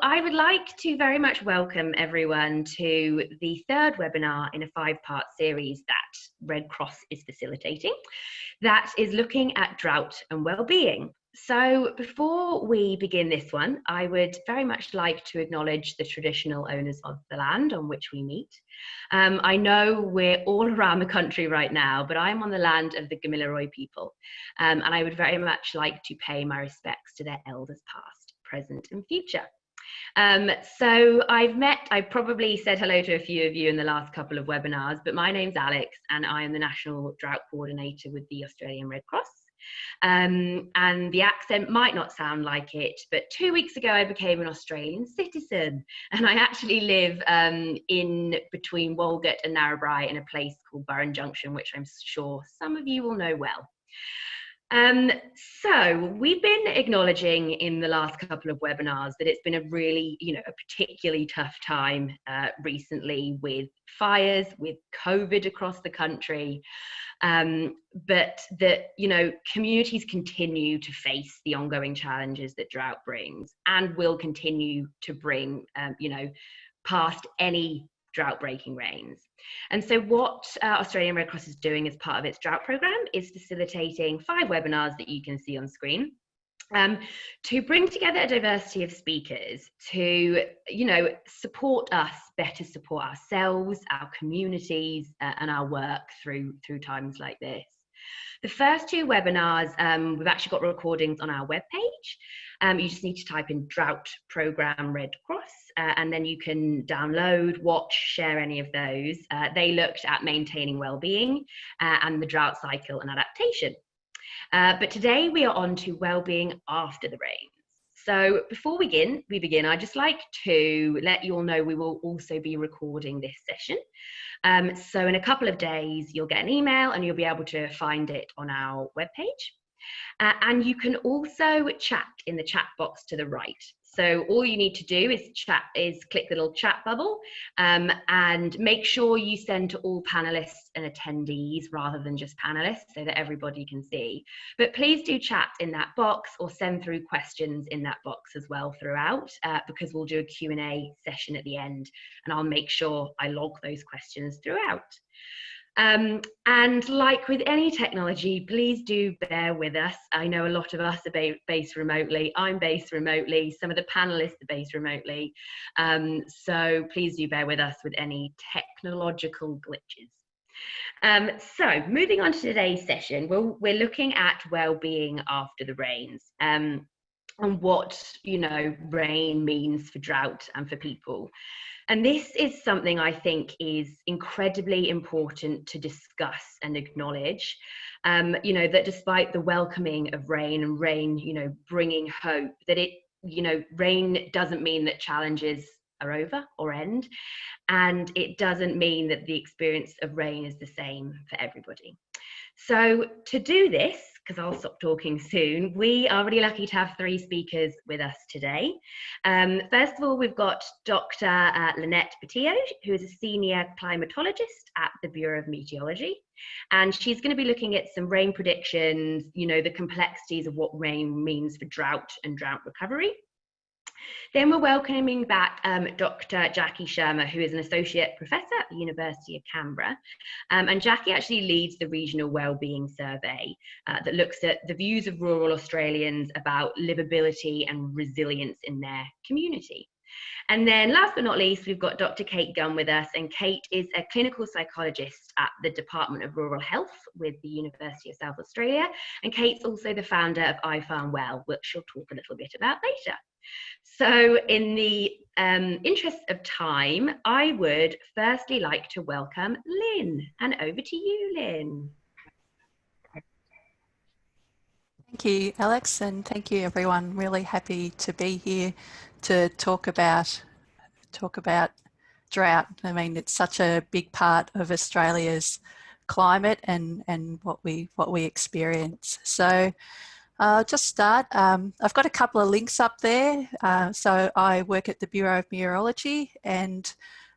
I would like to very much welcome everyone to the third webinar in a 5-part series that Red Cross is facilitating, that is looking at drought and well-being. So before we begin this one, I would very much like to acknowledge the traditional owners of the land on which we meet. I know we're all around the country right now, but I'm on the land of the Gamilaroi people, and I would very much like to pay my respects to their elders past, present and future. So I've probably said hello to a few of you in the last couple of webinars, but my name's Alex and I am the National Drought Coordinator with the Australian Red Cross. And the accent might not sound like it, but 2 weeks ago I became an Australian citizen, and I actually live in between Walgett and Narrabri in a place called Burren Junction, which I'm sure some of you will know well. So we've been acknowledging in the last couple of webinars that it's been a really, a particularly tough time recently with fires, with COVID across the country, but that, communities continue to face the ongoing challenges that drought brings and will continue to bring, past any drought-breaking rains. And so what Australian Red Cross is doing as part of its drought programme is facilitating 5 webinars that you can see on screen to bring together a diversity of speakers to, support us, better support ourselves, our communities, and our work through times like this. The first 2 webinars, we've actually got recordings on our webpage. You just need to type in Drought Programme Red Cross, and then you can download, watch, share any of those. They looked at maintaining well-being and the drought cycle and adaptation. But today we are on to well-being after the rains. So before we begin, I'd just like to let you all know we will also be recording this session. So in a couple of days, you'll get an email and you'll be able to find it on our webpage. And you can also chat in the chat box to the right. So all you need to do is click the little chat bubble and make sure you send to all panelists and attendees rather than just panelists so that everybody can see. But please do chat in that box or send through questions in that box as well throughout because we'll do a Q&A session at the end and I'll make sure I log those questions throughout. And like with any technology, please do bear with us. I know a lot of us are based remotely. I'm based remotely. Some of the panelists are based remotely. So please do bear with us with any technological glitches. So moving on to today's session, we're looking at well-being after the rains. And what, rain means for drought and for people. And this is something I think is incredibly important to discuss and acknowledge, that despite the welcoming of rain and rain, bringing hope, that rain doesn't mean that challenges are over or end. And it doesn't mean that the experience of rain is the same for everybody. So to do this, because I'll stop talking soon, we are really lucky to have 3 speakers with us today. First of all, we've got Dr. Lynette Bettio, who is a senior climatologist at the Bureau of Meteorology. And she's going to be looking at some rain predictions, the complexities of what rain means for drought and drought recovery. Then we're welcoming back Dr. Jacki Schirmer, who is an associate professor at the University of Canberra. And Jacki actually leads the Regional Wellbeing Survey that looks at the views of rural Australians about liveability and resilience in their community. And then last but not least, we've got Dr. Kate Gunn with us, and Kate is a clinical psychologist at the Department of Rural Health with the University of South Australia. And Kate's also the founder of I Farm Well, which she'll talk a little bit about later. So in the interest of time, I would firstly like to welcome Lynn, and over to you, Lynn. Thank you, Alex, and thank you, everyone. Really happy to be here to talk about drought. I mean, it's such a big part of Australia's climate and what we experience. So I'll just start. I've got a couple of links up there. So I work at the Bureau of Meteorology, and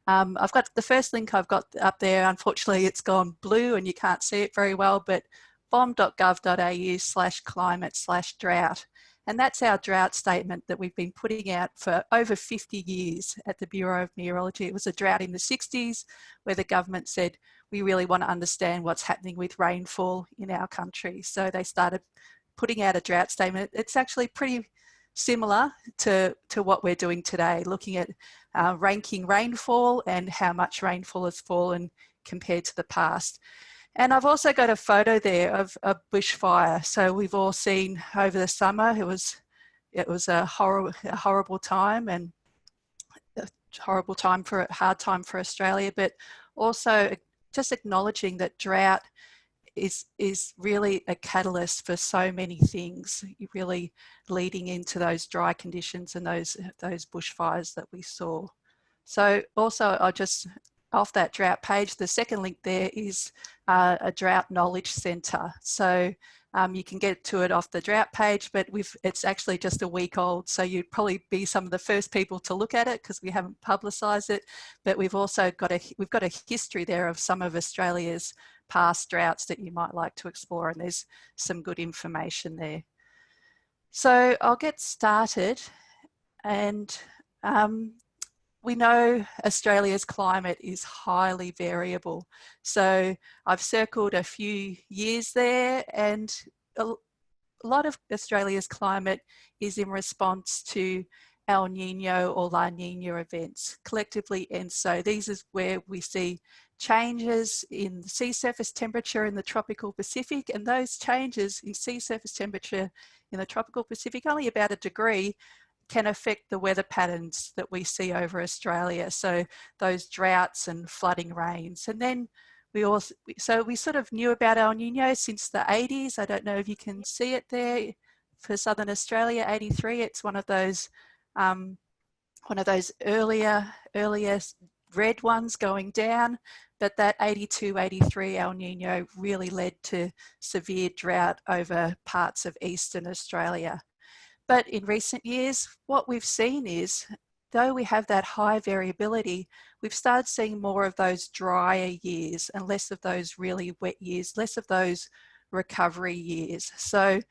I've got the first link I've got up there. Unfortunately, it's gone blue and you can't see it very well, but bom.gov.au/climate/drought. And that's our drought statement that we've been putting out for over 50 years at the Bureau of Meteorology. It was a drought in the 60s where the government said, we really want to understand what's happening with rainfall in our country. So they started putting out a drought statement. It's actually pretty similar to what we're doing today, looking at ranking rainfall and how much rainfall has fallen compared to the past. And I've also got a photo there of a bushfire. So we've all seen over the summer, it was a horrible time, and a hard time for Australia, but also just acknowledging that drought is really a catalyst for so many things, really leading into those dry conditions and those bushfires that we saw. So also, I'll just, off that drought page, the second link there is a drought knowledge centre. So you can get to it off the drought page, but it's actually just a week old, so you'd probably be some of the first people to look at it because we haven't publicised it. But we've also got a history there of some of Australia's past droughts that you might like to explore, and there's some good information there. So I'll get started. And we know Australia's climate is highly variable. So I've circled a few years there, and a lot of Australia's climate is in response to El Nino or La Nina events collectively. And so these is where we see changes in sea surface temperature in the tropical Pacific, and those changes in sea surface temperature in the tropical Pacific, only about 1 degree, can affect the weather patterns that we see over Australia. So those droughts and flooding rains. And then we sort of knew about El Nino since the 80s. I don't know if you can see it there for Southern Australia, 83. It's one of those earlier red ones going down, but that 82, 83 El Nino really led to severe drought over parts of eastern Australia. But in recent years, what we've seen is, though we have that high variability, we've started seeing more of those drier years and less of those really wet years, less of those recovery years. So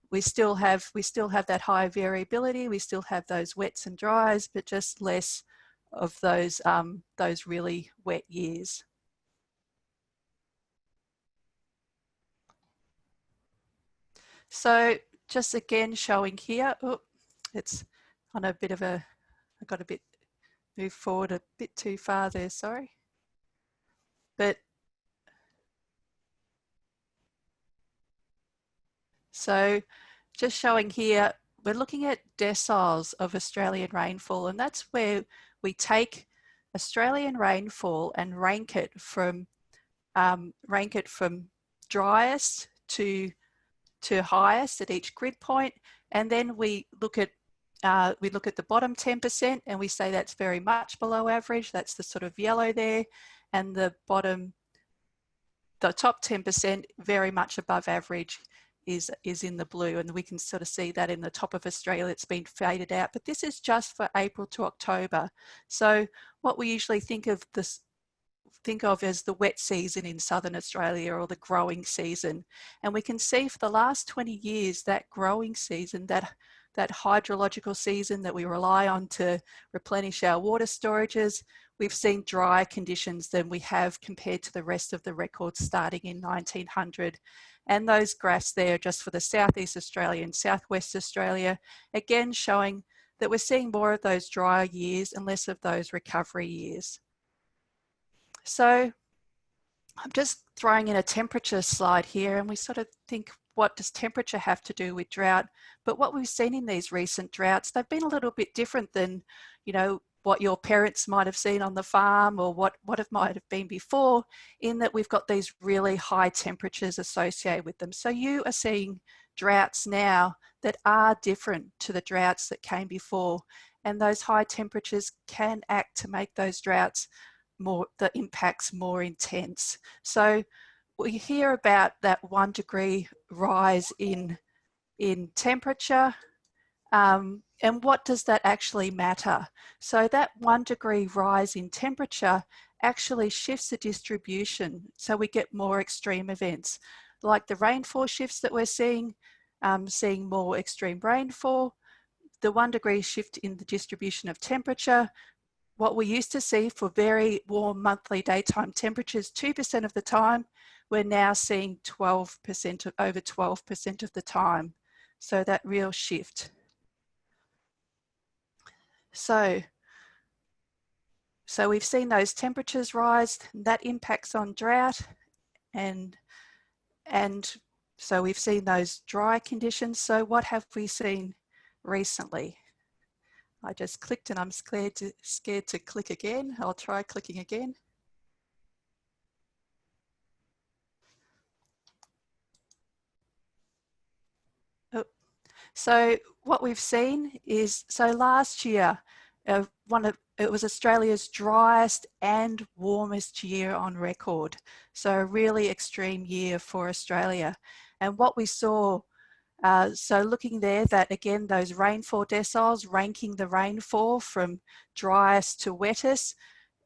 we still have that high variability, we still have those wets and dries, but just less of those really wet years. So just again showing here, it's on a bit of I got a bit moved forward a bit too far there, sorry. But so just showing here, we're looking at deciles of Australian rainfall, and that's where we take Australian rainfall and rank it from driest to highest at each grid point, and then we look at the bottom 10% and we say that's very much below average. That's the sort of yellow there, and the top 10% very much above average is in the blue, and we can sort of see that in the top of Australia. It's been faded out, but this is just for April to October. So what we usually think of as the wet season in southern Australia, or the growing season, and we can see for the last 20 years that growing season, that hydrological season that we rely on to replenish our water storages, we've seen drier conditions than we have compared to the rest of the records starting in 1900. And those graphs there just for the Southeast Australia and Southwest Australia, again showing that we're seeing more of those drier years and less of those recovery years. So I'm just throwing in a temperature slide here, and we sort of think, what does temperature have to do with drought? But what we've seen in these recent droughts, they've been a little bit different than, what your parents might have seen on the farm, or what it might have been before, in that we've got these really high temperatures associated with them. So you are seeing droughts now that are different to the droughts that came before, and those high temperatures can act to make those droughts the impacts more intense. So we hear about that 1 degree rise in temperature, and what does that actually matter? So that 1 degree rise in temperature actually shifts the distribution, so we get more extreme events like the rainfall shifts that we're seeing. seeing more extreme rainfall, the 1 degree shift in the distribution of temperature. What we used to see for very warm monthly daytime temperatures 2% of the time, we're now seeing 12%, over 12% of the time. So that real shift. So we've seen those temperatures rise, that impacts on drought, and so we've seen those dry conditions. So what have we seen recently? I just clicked and I'm scared to click again. I'll try clicking again. Oh. So what we've seen is, so last year, it was Australia's driest and warmest year on record. So a really extreme year for Australia. And what we saw, so looking there, that again, those rainfall deciles, ranking the rainfall from driest to wettest,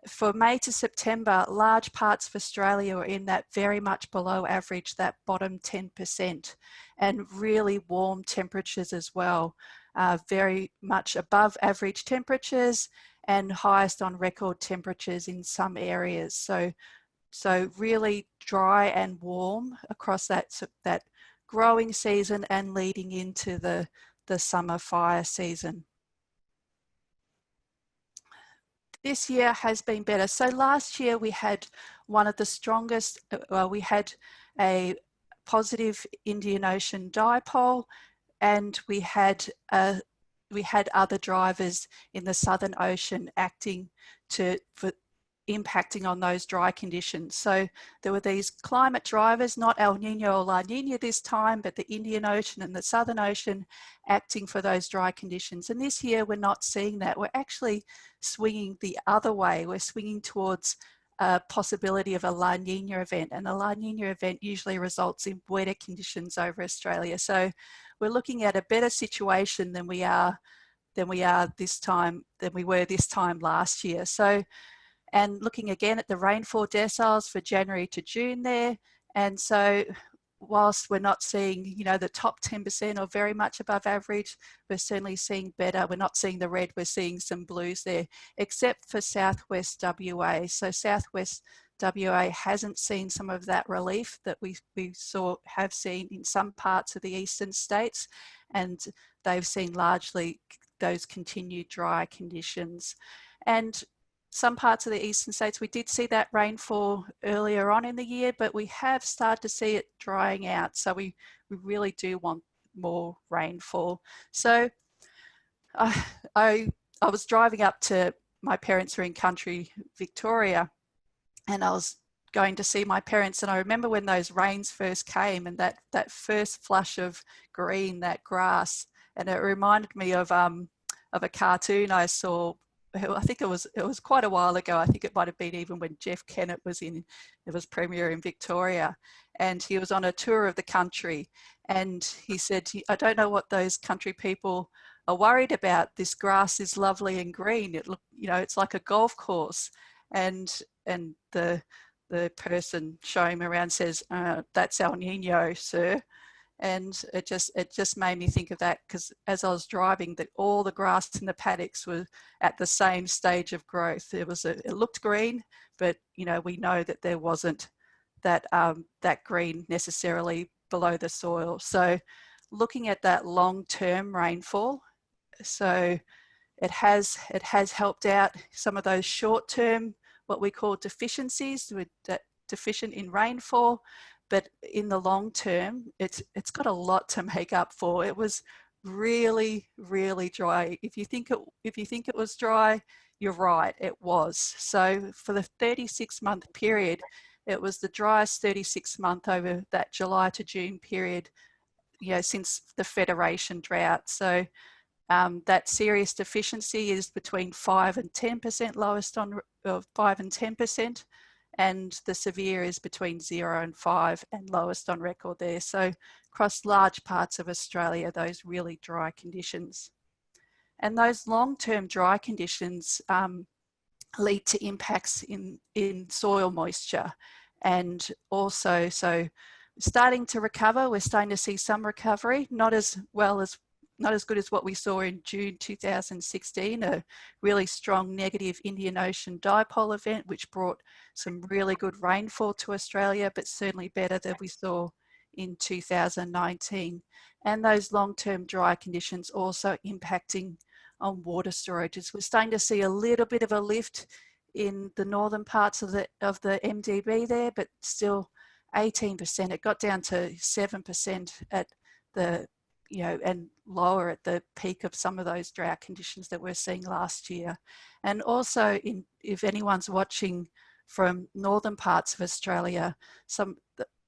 for May to September, large parts of Australia were in that very much below average, that bottom 10%, and really warm temperatures as well, very much above average temperatures and highest on record temperatures in some areas. So really dry and warm across that growing season and leading into the summer fire season. This year has been better. So last year we had one of the strongest, we had a positive Indian Ocean dipole, and we had other drivers in the Southern Ocean acting for impacting on those dry conditions. So there were these climate drivers, not El Nino or La Nina this time, but the Indian Ocean and the Southern Ocean acting for those dry conditions. And this year we're not seeing that. We're actually swinging the other way. We're swinging towards a possibility of a La Nina event, and a La Nina event usually results in wetter conditions over Australia. So we're looking at a better situation than we were this time last year. So, and looking again at the rainfall deciles for January to June there. And so whilst we're not seeing, you know, the top 10% or very much above average, we're certainly seeing better. We're not seeing the red, we're seeing some blues there, except for Southwest WA. So Southwest WA hasn't seen some of that relief that we have seen in some parts of the eastern states, and they've seen largely those continued dry conditions. And some parts of the eastern states, we did see that rainfall earlier on in the year, but we have started to see it drying out. So we really do want more rainfall. So I was driving up to, my parents are in country Victoria, and I was going to see my parents, and I remember when those rains first came and that first flush of green, that grass, and it reminded me of a cartoon I saw. I think it was quite a while ago. I think it might have been even when Jeff Kennett was premier in Victoria, and he was on a tour of the country, and he said, I don't know what those country people are worried about. This grass is lovely and green. It's like a golf course. And the person showing him around says, that's El Nino, sir. And it just made me think of that, because as I was driving, that all the grass in the paddocks were at the same stage of growth. It looked green, but we know that there wasn't that green necessarily below the soil. So looking at that long-term rainfall, so it has helped out some of those short-term, what we call deficiencies, that deficient in rainfall. But in the long term, it's got a lot to make up for. It was really, really dry. If you think it was dry, you're right, it was. So for the 36-month period, it was the driest 36th month over that July to June period, since the Federation drought. So that serious deficiency is between 5 and 10%, lowest on 5 and 10%. And the severe is between 0 and 5 and lowest on record there. So across large parts of Australia, those really dry conditions. And those long-term dry conditions lead to impacts in soil moisture. And also, so starting to recover. We're starting to see some recovery, not as good as what we saw in June 2016, a really strong negative Indian Ocean dipole event, which brought some really good rainfall to Australia, but certainly better than we saw in 2019. And those long-term dry conditions also impacting on water storages. We're starting to see a little bit of a lift in the northern parts of the MDB there, but still 18%. It got down to 7% at the, and lower at the peak of some of those drought conditions that we're seeing last year. And also, if anyone's watching from northern parts of Australia,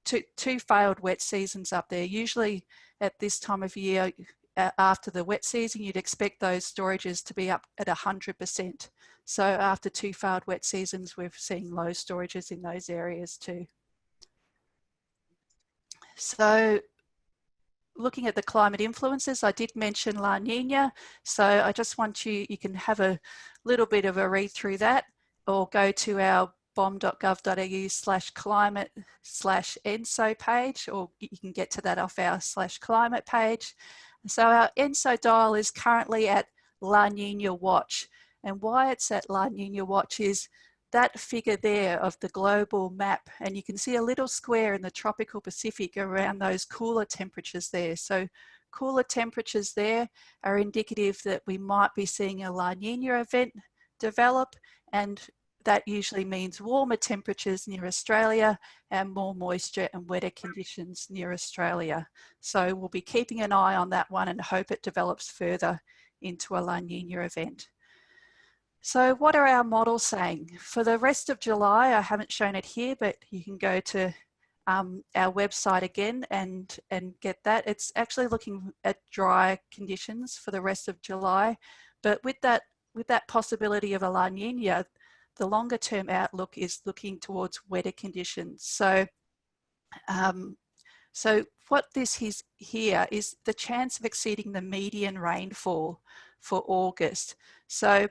two failed wet seasons up there. Usually at this time of year, after the wet season, you'd expect those storages to be up at 100%. So after two failed wet seasons, we're seeing low storages in those areas too. So looking at the climate influences, I did mention La Nina. So I just want you can have a little bit of a read through that, or go to our bom.gov.au/climate/ENSO page, or you can get to that off our /climate page. So our ENSO dial is currently at La Nina watch. And why it's at La Nina watch is that figure there of the global map, and you can see a little square in the tropical Pacific around those cooler temperatures there. So cooler temperatures there are indicative that we might be seeing a La Nina event develop, and that usually means warmer temperatures near Australia and more moisture and wetter conditions near Australia. So we'll be keeping an eye on that one and hope it develops further into a La Nina event. So what are our models saying? For the rest of July, I haven't shown it here, but you can go to our website again and get that. It's actually looking at dry conditions for the rest of July, but with that possibility of a La Nina, the longer term outlook is looking towards wetter conditions. So, so what this is here is the chance of exceeding the median rainfall for August. So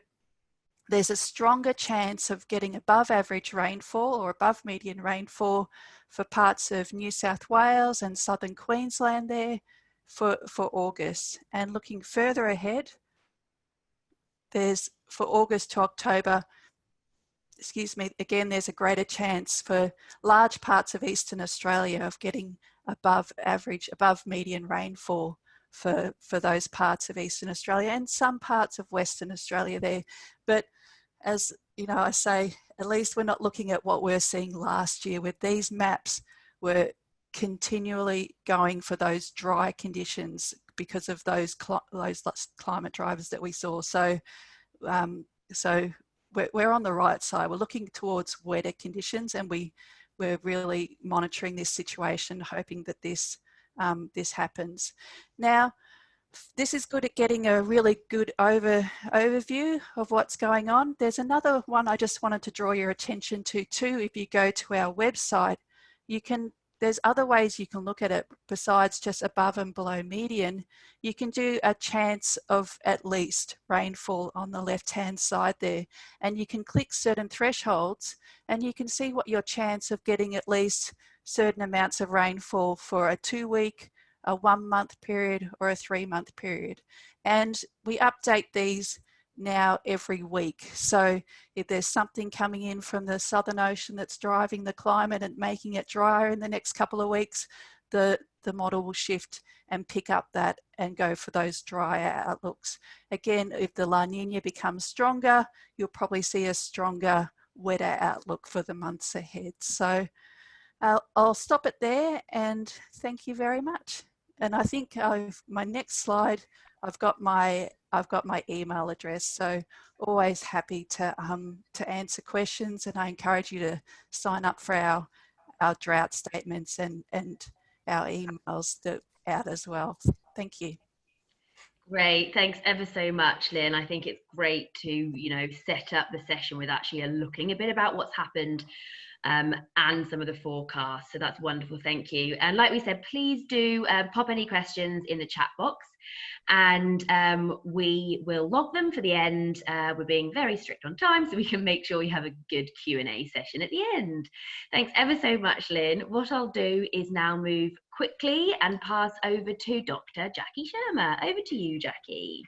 there's a stronger chance of getting above average rainfall or above median rainfall for parts of New South Wales and southern Queensland there for August. And looking further ahead, there's for August to October, again, there's a greater chance for large parts of Eastern Australia of getting above average, above median rainfall for those parts of Eastern Australia and some parts of Western Australia there. But as you know, I say, at least we're not looking at what we're seeing last year with these maps. We're continually going for those dry conditions because of those climate drivers that we saw. So, so we're on the right side. We're looking towards wetter conditions, and we're really monitoring this situation, hoping that this happens. Now, this is good at getting a really good overview of what's going on. There's another one I just wanted to draw your attention to too. If you go to our website, there's other ways you can look at it besides just above and below median. You can do a chance of at least rainfall on the left-hand side there, and you can click certain thresholds and you can see what your chance of getting at least certain amounts of rainfall for a 2-week, a 1-month period, or a 3-month period. And we update these now every week. So if there's something coming in from the Southern Ocean that's driving the climate and making it drier in the next couple of weeks, the model will shift and pick up that and go for those drier outlooks. Again, if the La Nina becomes stronger, you'll probably see a stronger, wetter outlook for the months ahead. So I'll stop it there and thank you very much. And I think my next slide, I've got my email address, so always happy to answer questions, and I encourage you to sign up for our drought statements and our emails out as well. Thank you. Great, thanks ever so much, Lynn. I think it's great to set up the session with actually looking a bit about what's happened and some of the forecasts. So that's wonderful, thank you. And like we said, please do pop any questions in the chat box, and we will log them for the end. We're being very strict on time, so we can make sure we have a good Q&A session at the end. Thanks ever so much, Lynn. What I'll do is now move quickly and pass over to Dr. Jacki Schirmer. Over to you, Jacki.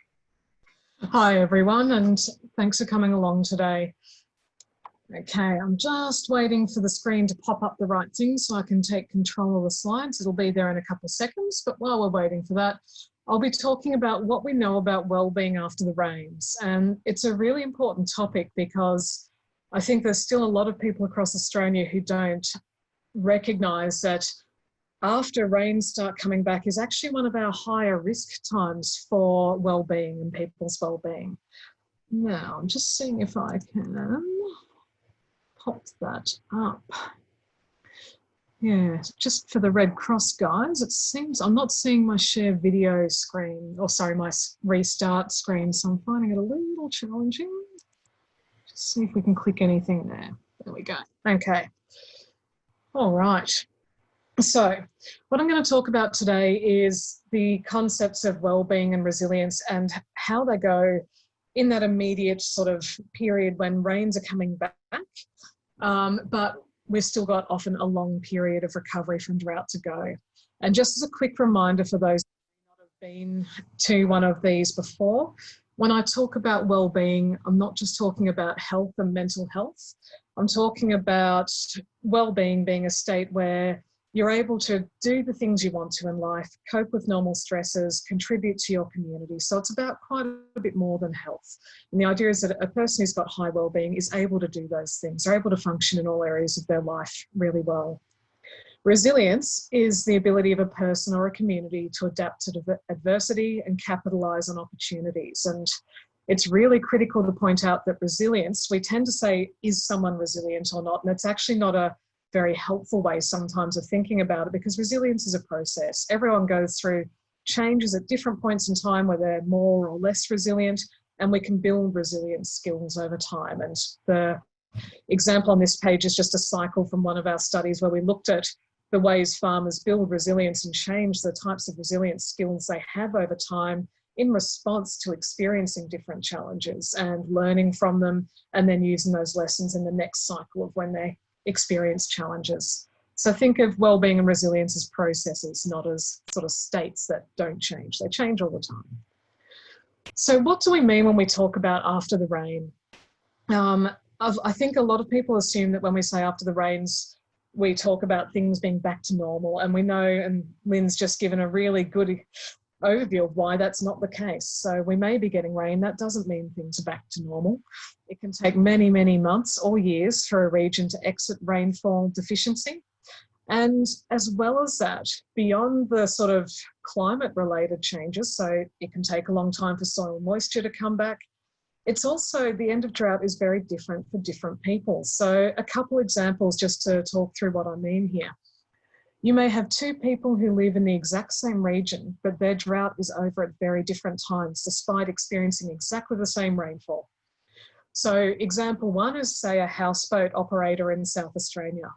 Hi everyone, and thanks for coming along today. Okay, I'm just waiting for the screen to pop up the right thing so I can take control of the slides. It'll be there in a couple of seconds, but while we're waiting for that, I'll be talking about what we know about wellbeing after the rains. And it's a really important topic because I think there's still a lot of people across Australia who don't recognise that after rains start coming back is actually one of our higher risk times for wellbeing and people's wellbeing. Now, I'm just seeing if I can pop that up. Yeah, just for the Red Cross guys, it seems I'm not seeing my share video screen, or sorry, my restart screen, so I'm finding it a little challenging. Just see if we can click anything there. There we go. Okay. All right. So what I'm going to talk about today is the concepts of wellbeing and resilience and how they go in that immediate sort of period when rains are coming back. But we've still got often a long period of recovery from drought to go. And just as a quick reminder for those who may not have been to one of these before, when I talk about well-being, I'm not just talking about health and mental health. I'm talking about well-being being a state where you're able to do the things you want to in life, cope with normal stresses, contribute to your community. So it's about quite a bit more than health. And the idea is that a person who's got high wellbeing is able to do those things. They're able to function in all areas of their life really well. Resilience is the ability of a person or a community to adapt to adversity and capitalise on opportunities. And it's really critical to point out that resilience, we tend to say, is someone resilient or not? And it's actually not a very helpful way sometimes of thinking about it, because resilience is a process. Everyone goes through changes at different points in time where they're more or less resilient, and we can build resilient skills over time. And the example on this page is just a cycle from one of our studies where we looked at the ways farmers build resilience and change the types of resilience skills they have over time in response to experiencing different challenges and learning from them, and then using those lessons in the next cycle of when they experience challenges. So think of wellbeing and resilience as processes, not as sort of states that don't change. They change all the time. So what do we mean when we talk about after the rain? I think a lot of people assume that when we say after the rains, we talk about things being back to normal. And we know, and Lynn's just given a really good overview of why that's not the case. So we may be getting rain. That doesn't mean things are back to normal. It can take many, many months or years for a region to exit rainfall deficiency. And as well as that, beyond the sort of climate related changes, so it can take a long time for soil moisture to come back, it's also, the end of drought is very different for different people. So a couple examples just to talk through what I mean here. You may have two people who live in the exact same region, but their drought is over at very different times, despite experiencing exactly the same rainfall. So example one is, say, a houseboat operator in South Australia.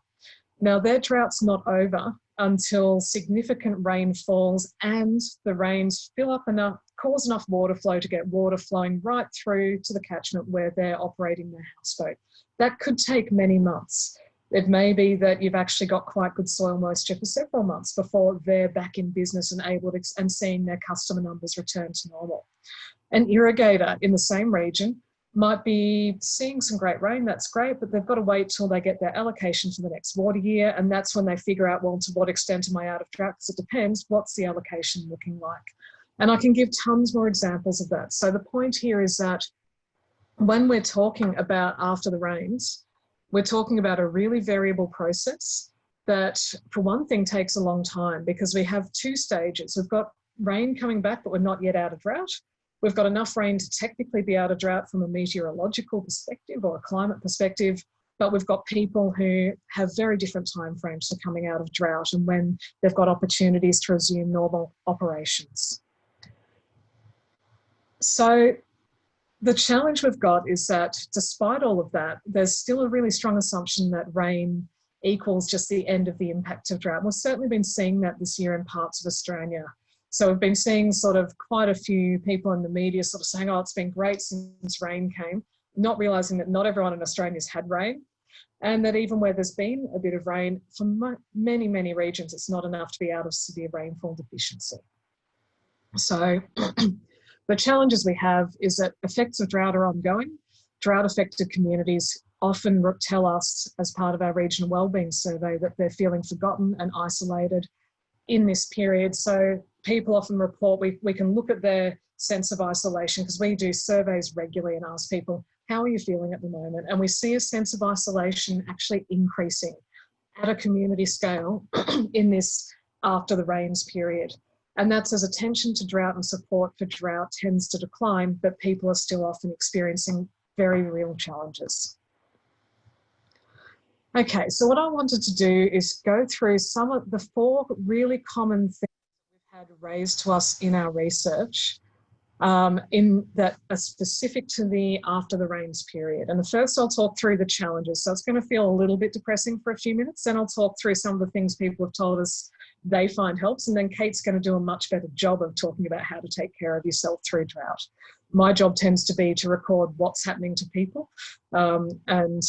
Now, their drought's not over until significant rain falls and the rains fill up enough, cause enough water flow to get water flowing right through to the catchment where they're operating their houseboat. That could take many months. It may be that you've actually got quite good soil moisture for several months before they're back in business and able to, and seeing their customer numbers return to normal. An irrigator in the same region might be seeing some great rain, that's great, but they've got to wait till they get their allocation for the next water year, and that's when they figure out, well, to what extent am I out of drought? Because it depends, what's the allocation looking like? And I can give tons more examples of that. So the point here is that when we're talking about after the rains, we're talking about a really variable process that, for one thing, takes a long time, because we have two stages. We've got rain coming back, but we're not yet out of drought. We've got enough rain to technically be out of drought from a meteorological perspective or a climate perspective, but we've got people who have very different timeframes for coming out of drought and when they've got opportunities to resume normal operations. So the challenge we've got is that despite all of that, there's still a really strong assumption that rain equals just the end of the impact of drought. We've certainly been seeing that this year in parts of Australia. So we've been seeing sort of quite a few people in the media sort of saying, oh, it's been great since rain came, not realising that not everyone in Australia has had rain, and that even where there's been a bit of rain, for many, many regions, it's not enough to be out of severe rainfall deficiency. So the challenges we have is that effects of drought are ongoing. Drought-affected communities often tell us, as part of our Regional Wellbeing Survey, that they're feeling forgotten and isolated in this period. So people often report, we can look at their sense of isolation, because we do surveys regularly and ask people, how are you feeling at the moment? And we see a sense of isolation actually increasing at a community scale in this after the rains period. And that's as attention to drought and support for drought tends to decline, but people are still often experiencing very real challenges. Okay, so what I wanted to do is go through some of the 4 really common things that we've had raised to us in our research in that are specific to the after the rains period. And the first, I'll talk through the challenges. So it's going to feel a little bit depressing for a few minutes. Then I'll talk through some of the things people have told us they find helps. And then Kate's going to do a much better job of talking about how to take care of yourself through drought. My job tends to be to record what's happening to people. And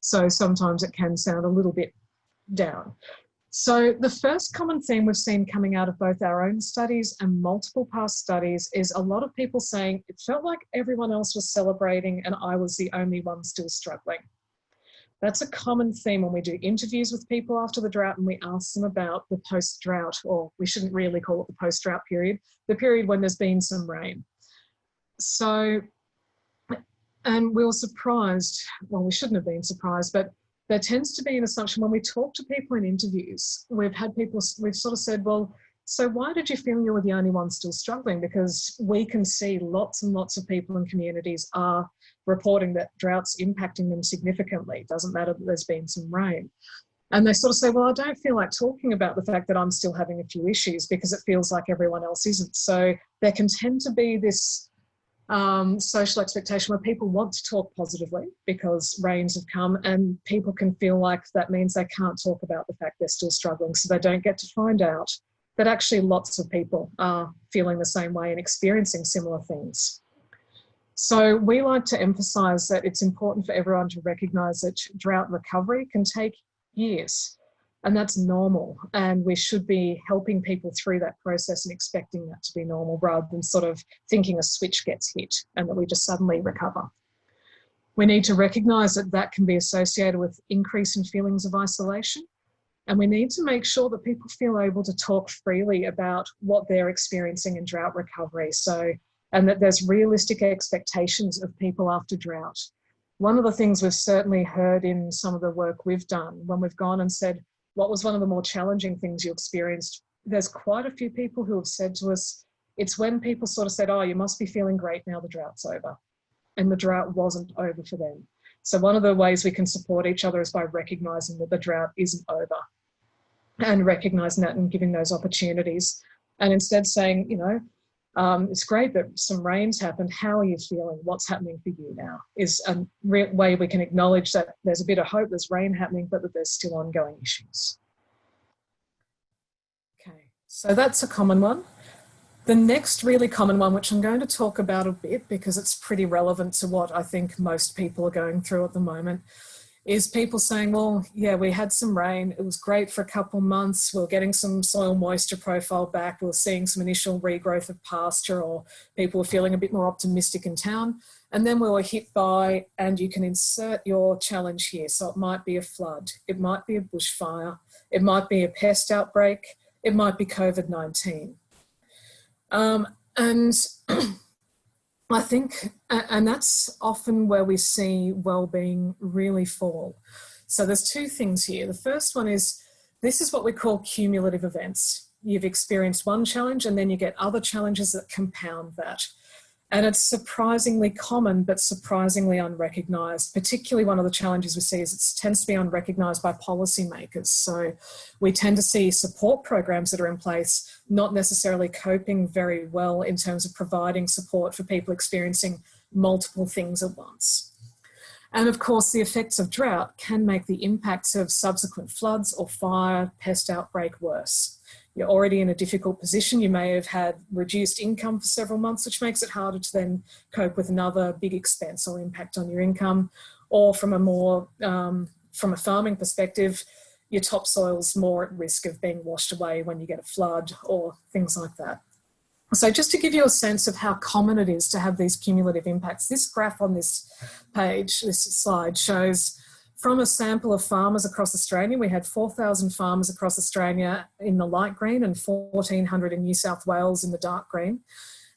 so sometimes it can sound a little bit down. So the first common theme we've seen coming out of both our own studies and multiple past studies is a lot of people saying it felt like everyone else was celebrating and I was the only one still struggling. That's a common theme when we do interviews with people after the drought and we ask them about the post-drought, or we shouldn't really call it the post-drought period, the period when there's been some rain. So, and we were surprised, well, we shouldn't have been surprised, but there tends to be an assumption when we talk to people in interviews, we've sort of said, well, so why did you feel you were the only one still struggling? Because we can see lots and lots of people in communities are reporting that drought's impacting them significantly. It doesn't matter that there's been some rain. And they sort of say, well, I don't feel like talking about the fact that I'm still having a few issues because it feels like everyone else isn't. So there can tend to be this social expectation where people want to talk positively because rains have come, and people can feel like that means they can't talk about the fact they're still struggling, so they don't get to find out that actually lots of people are feeling the same way and experiencing similar things. So we like to emphasise that it's important for everyone to recognise that drought recovery can take years. And that's normal, and we should be helping people through that process and expecting that to be normal rather than sort of thinking a switch gets hit and that we just suddenly recover. We need to recognise that that can be associated with increase in feelings of isolation, and we need to make sure that people feel able to talk freely about what they're experiencing in drought recovery, and that there's realistic expectations of people after drought. One of the things we've certainly heard in some of the work we've done when we've gone and said, what was one of the more challenging things you experienced? There's quite a few people who have said to us, it's when people sort of said, oh, you must be feeling great now the drought's over. And the drought wasn't over for them. So one of the ways we can support each other is by recognising that the drought isn't over and recognising that and giving those opportunities. And instead saying, you know, it's great that some rains happened. How are you feeling? What's happening for you now? Is a way we can acknowledge that there's a bit of hope, there's rain happening, but that there's still ongoing issues. Okay, so that's a common one. The next really common one, which I'm going to talk about a bit because it's pretty relevant to what I think most people are going through at the moment, is people saying, well, yeah, we had some rain. It was great for a couple months. We were getting some soil moisture profile back. We were seeing some initial regrowth of pasture, or people were feeling a bit more optimistic in town. And then we were hit by, and you can insert your challenge here. So it might be a flood. It might be a bushfire. It might be a pest outbreak. It might be COVID-19. And I think, and that's often where we see wellbeing really fall. So there's 2 things here. The first one is, this is what we call cumulative events. You've experienced one challenge and then you get other challenges that compound that. And it's surprisingly common, but surprisingly unrecognised. Particularly one of the challenges we see is it tends to be unrecognised by policymakers. So we tend to see support programs that are in place not necessarily coping very well in terms of providing support for people experiencing multiple things at once. And of course, the effects of drought can make the impacts of subsequent floods or fire, pest outbreak worse. You're already in a difficult position. You may have had reduced income for several months, which makes it harder to then cope with another big expense or impact on your income. Or from a farming perspective, your topsoil's more at risk of being washed away when you get a flood or things like that. So just to give you a sense of how common it is to have these cumulative impacts, this graph on this page, this slide, shows from a sample of farmers across Australia. We had 4,000 farmers across Australia in the light green and 1,400 in New South Wales in the dark green.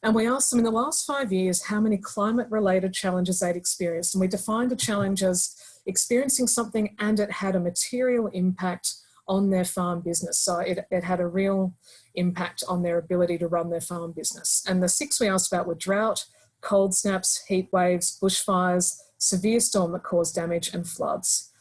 And we asked them in the last 5 years how many climate-related challenges they'd experienced. And we defined a challenge as experiencing something and it had a material impact on their farm business. So it had a real impact on their ability to run their farm business. And the 6 we asked about were drought, cold snaps, heat waves, bushfires, severe storm that caused damage, and floods.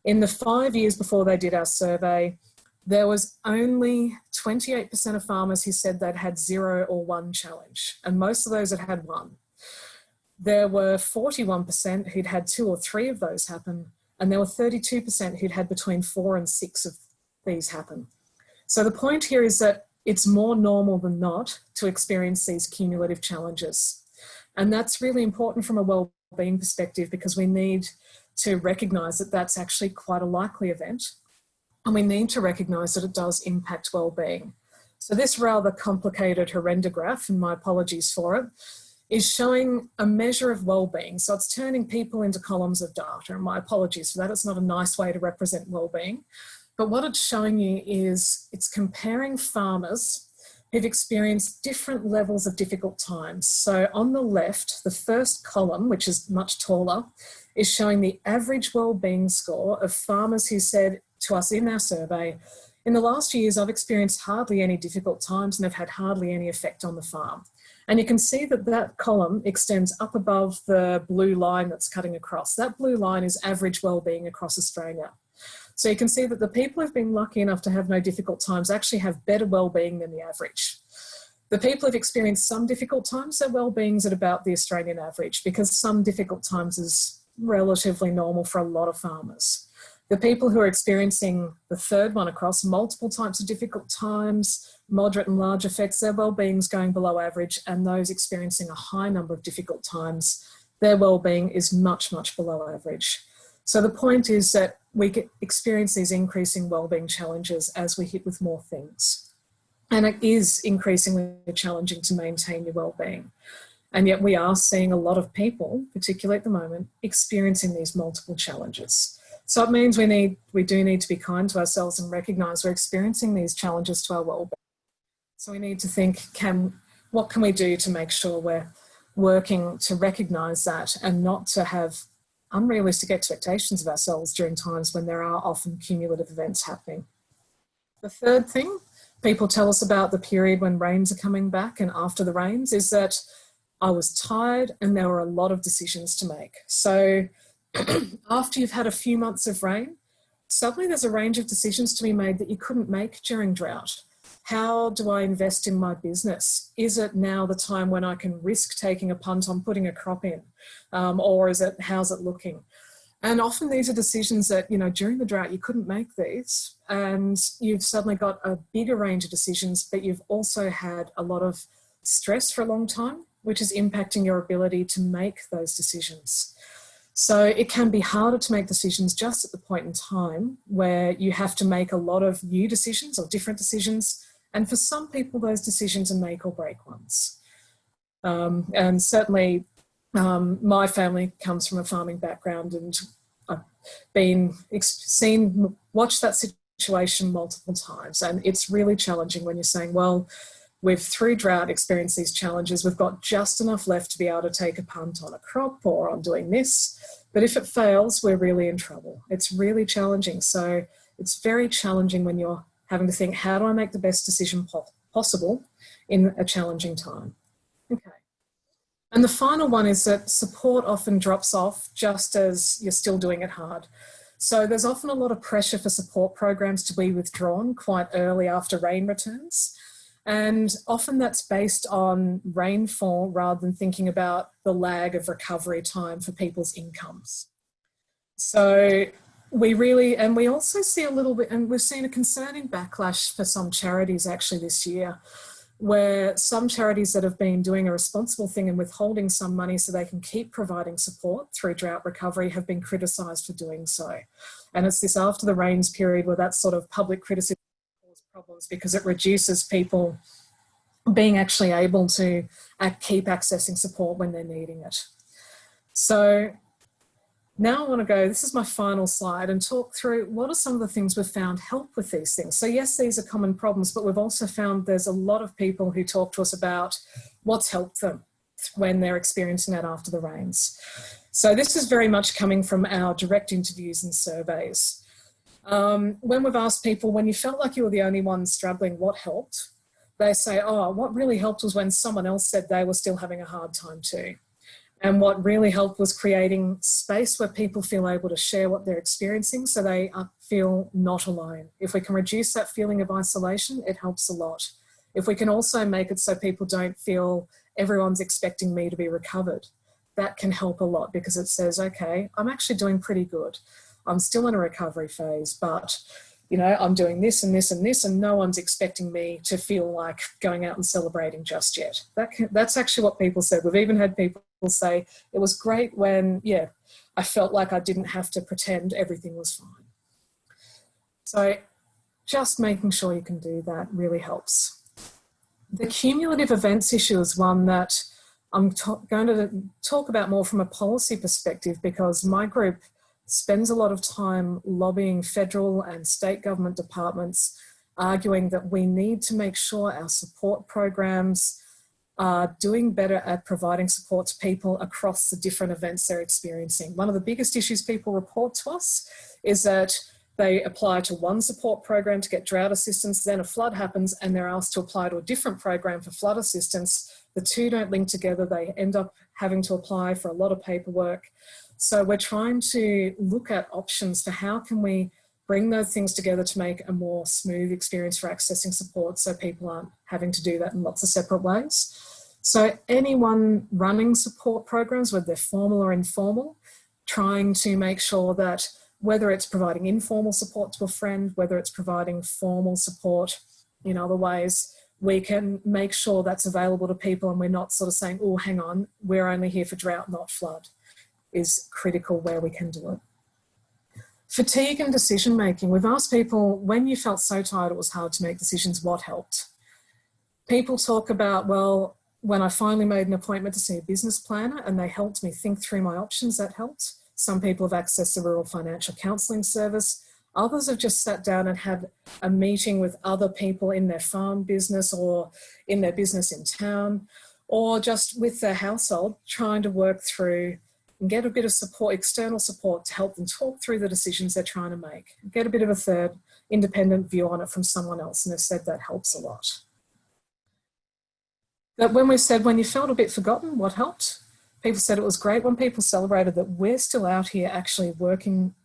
In the 5 years before they did our survey, there was only 28% of farmers who said they'd had 0 or 1 challenge, and most of those had had 1. There were 41% who'd had 2 or 3 of those happen, and there were 32% who'd had between 4 and 6 of these happen. So the point here is that it's more normal than not to experience these cumulative challenges. And that's really important from a wellbeing perspective, because we need to recognise that that's actually quite a likely event. And we need to recognise that it does impact wellbeing. So this rather complicated horrenda graph, and my apologies for it, is showing a measure of wellbeing. So it's turning people into columns of data, and my apologies for that. It's not a nice way to represent wellbeing. But what it's showing you is it's comparing farmers who've experienced different levels of difficult times. So on the left, the first column, which is much taller, is showing the average wellbeing score of farmers who said to us in our survey, in the last few years, I've experienced hardly any difficult times and have had hardly any effect on the farm. And you can see that that column extends up above the blue line that's cutting across. That blue line is average wellbeing across Australia. So you can see that the people who've been lucky enough to have no difficult times actually have better wellbeing than the average. The people who've experienced some difficult times, their wellbeing's at about the Australian average, because some difficult times is relatively normal for a lot of farmers. The people who are experiencing the third one across, multiple types of difficult times, moderate and large effects, their wellbeing's going below average, and those experiencing a high number of difficult times, their wellbeing is much, much below average. So the point is that we experience these increasing wellbeing challenges as we hit with more things. And it is increasingly challenging to maintain your wellbeing. And yet we are seeing a lot of people, particularly at the moment, experiencing these multiple challenges. So it means we do need to be kind to ourselves and recognise we're experiencing these challenges to our wellbeing. So we need to think, what can we do to make sure we're working to recognise that and not to have unrealistic expectations of ourselves during times when there are often cumulative events happening. The third thing people tell us about the period when rains are coming back and after the rains is that I was tired and there were a lot of decisions to make. So after you've had a few months of rain, suddenly there's a range of decisions to be made that you couldn't make during drought. How do I invest in my business? Is it now the time when I can risk taking a punt on putting a crop in? Or how's it looking? And often these are decisions that, during the drought, you couldn't make these, and you've suddenly got a bigger range of decisions, but you've also had a lot of stress for a long time, which is impacting your ability to make those decisions. So it can be harder to make decisions just at the point in time where you have to make a lot of new decisions or different decisions. And for some people, those decisions are make or break ones. And certainly my family comes from a farming background, and I've watched that situation multiple times. And it's really challenging when you're saying, well, we've through drought experienced these challenges. We've got just enough left to be able to take a punt on a crop or on doing this. But if it fails, we're really in trouble. It's really challenging. So it's very challenging when you're having to think, how do I make the best decision possible in a challenging time? Okay. And the final one is that support often drops off just as you're still doing it hard. So there's often a lot of pressure for support programs to be withdrawn quite early after rain returns. And often that's based on rainfall rather than thinking about the lag of recovery time for people's incomes. So we also see a little bit, and we've seen a concerning backlash for some charities actually this year, where some charities that have been doing a responsible thing and withholding some money so they can keep providing support through drought recovery have been criticised for doing so. And it's this after the rains period where that sort of public criticism causes problems because it reduces people being actually able to keep accessing support when they're needing it. So now I want to go, this is my final slide, and talk through what are some of the things we've found help with these things. So yes, these are common problems, but we've also found there's a lot of people who talk to us about what's helped them when they're experiencing that after the rains. So this is very much coming from our direct interviews and surveys. When we've asked people, when you felt like you were the only one struggling, what helped? They say, oh, what really helped was when someone else said they were still having a hard time too. And what really helped was creating space where people feel able to share what they're experiencing so they feel not alone. If we can reduce that feeling of isolation, it helps a lot. If we can also make it so people don't feel everyone's expecting me to be recovered, that can help a lot because it says, okay, I'm actually doing pretty good. I'm still in a recovery phase, but you know, I'm doing this and this and this, and no one's expecting me to feel like going out and celebrating just yet. That's actually what people said. We've even had people say, it was great when, yeah, I felt like I didn't have to pretend everything was fine. So just making sure you can do that really helps. The cumulative events issue is one that I'm going to talk about more from a policy perspective because my group spends a lot of time lobbying federal and state government departments, arguing that we need to make sure our support programs are doing better at providing support to people across the different events they're experiencing. One of the biggest issues people report to us is that they apply to one support program to get drought assistance, then a flood happens and they're asked to apply to a different program for flood assistance. The two don't link together. They end up having to apply for a lot of paperwork. So we're trying to look at options for how can we bring those things together to make a more smooth experience for accessing support so people aren't having to do that in lots of separate ways. So anyone running support programs, whether they're formal or informal, trying to make sure that whether it's providing informal support to a friend, whether it's providing formal support in other ways, we can make sure that's available to people and we're not sort of saying, oh, hang on, we're only here for drought, not flood, is critical where we can do it. Fatigue and decision making. We've asked people, when you felt so tired it was hard to make decisions, what helped? People talk about, well, when I finally made an appointment to see a business planner and they helped me think through my options, that helped. Some people have accessed the Rural Financial Counselling Service. Others have just sat down and had a meeting with other people in their farm business or in their business in town, or just with their household, trying to work through and get a bit of support, external support, to help them talk through the decisions they're trying to make. Get a bit of a third independent view on it from someone else, and they've said that helps a lot. But when we said, when you felt a bit forgotten, what helped? People said it was great when people celebrated that we're still out here actually working,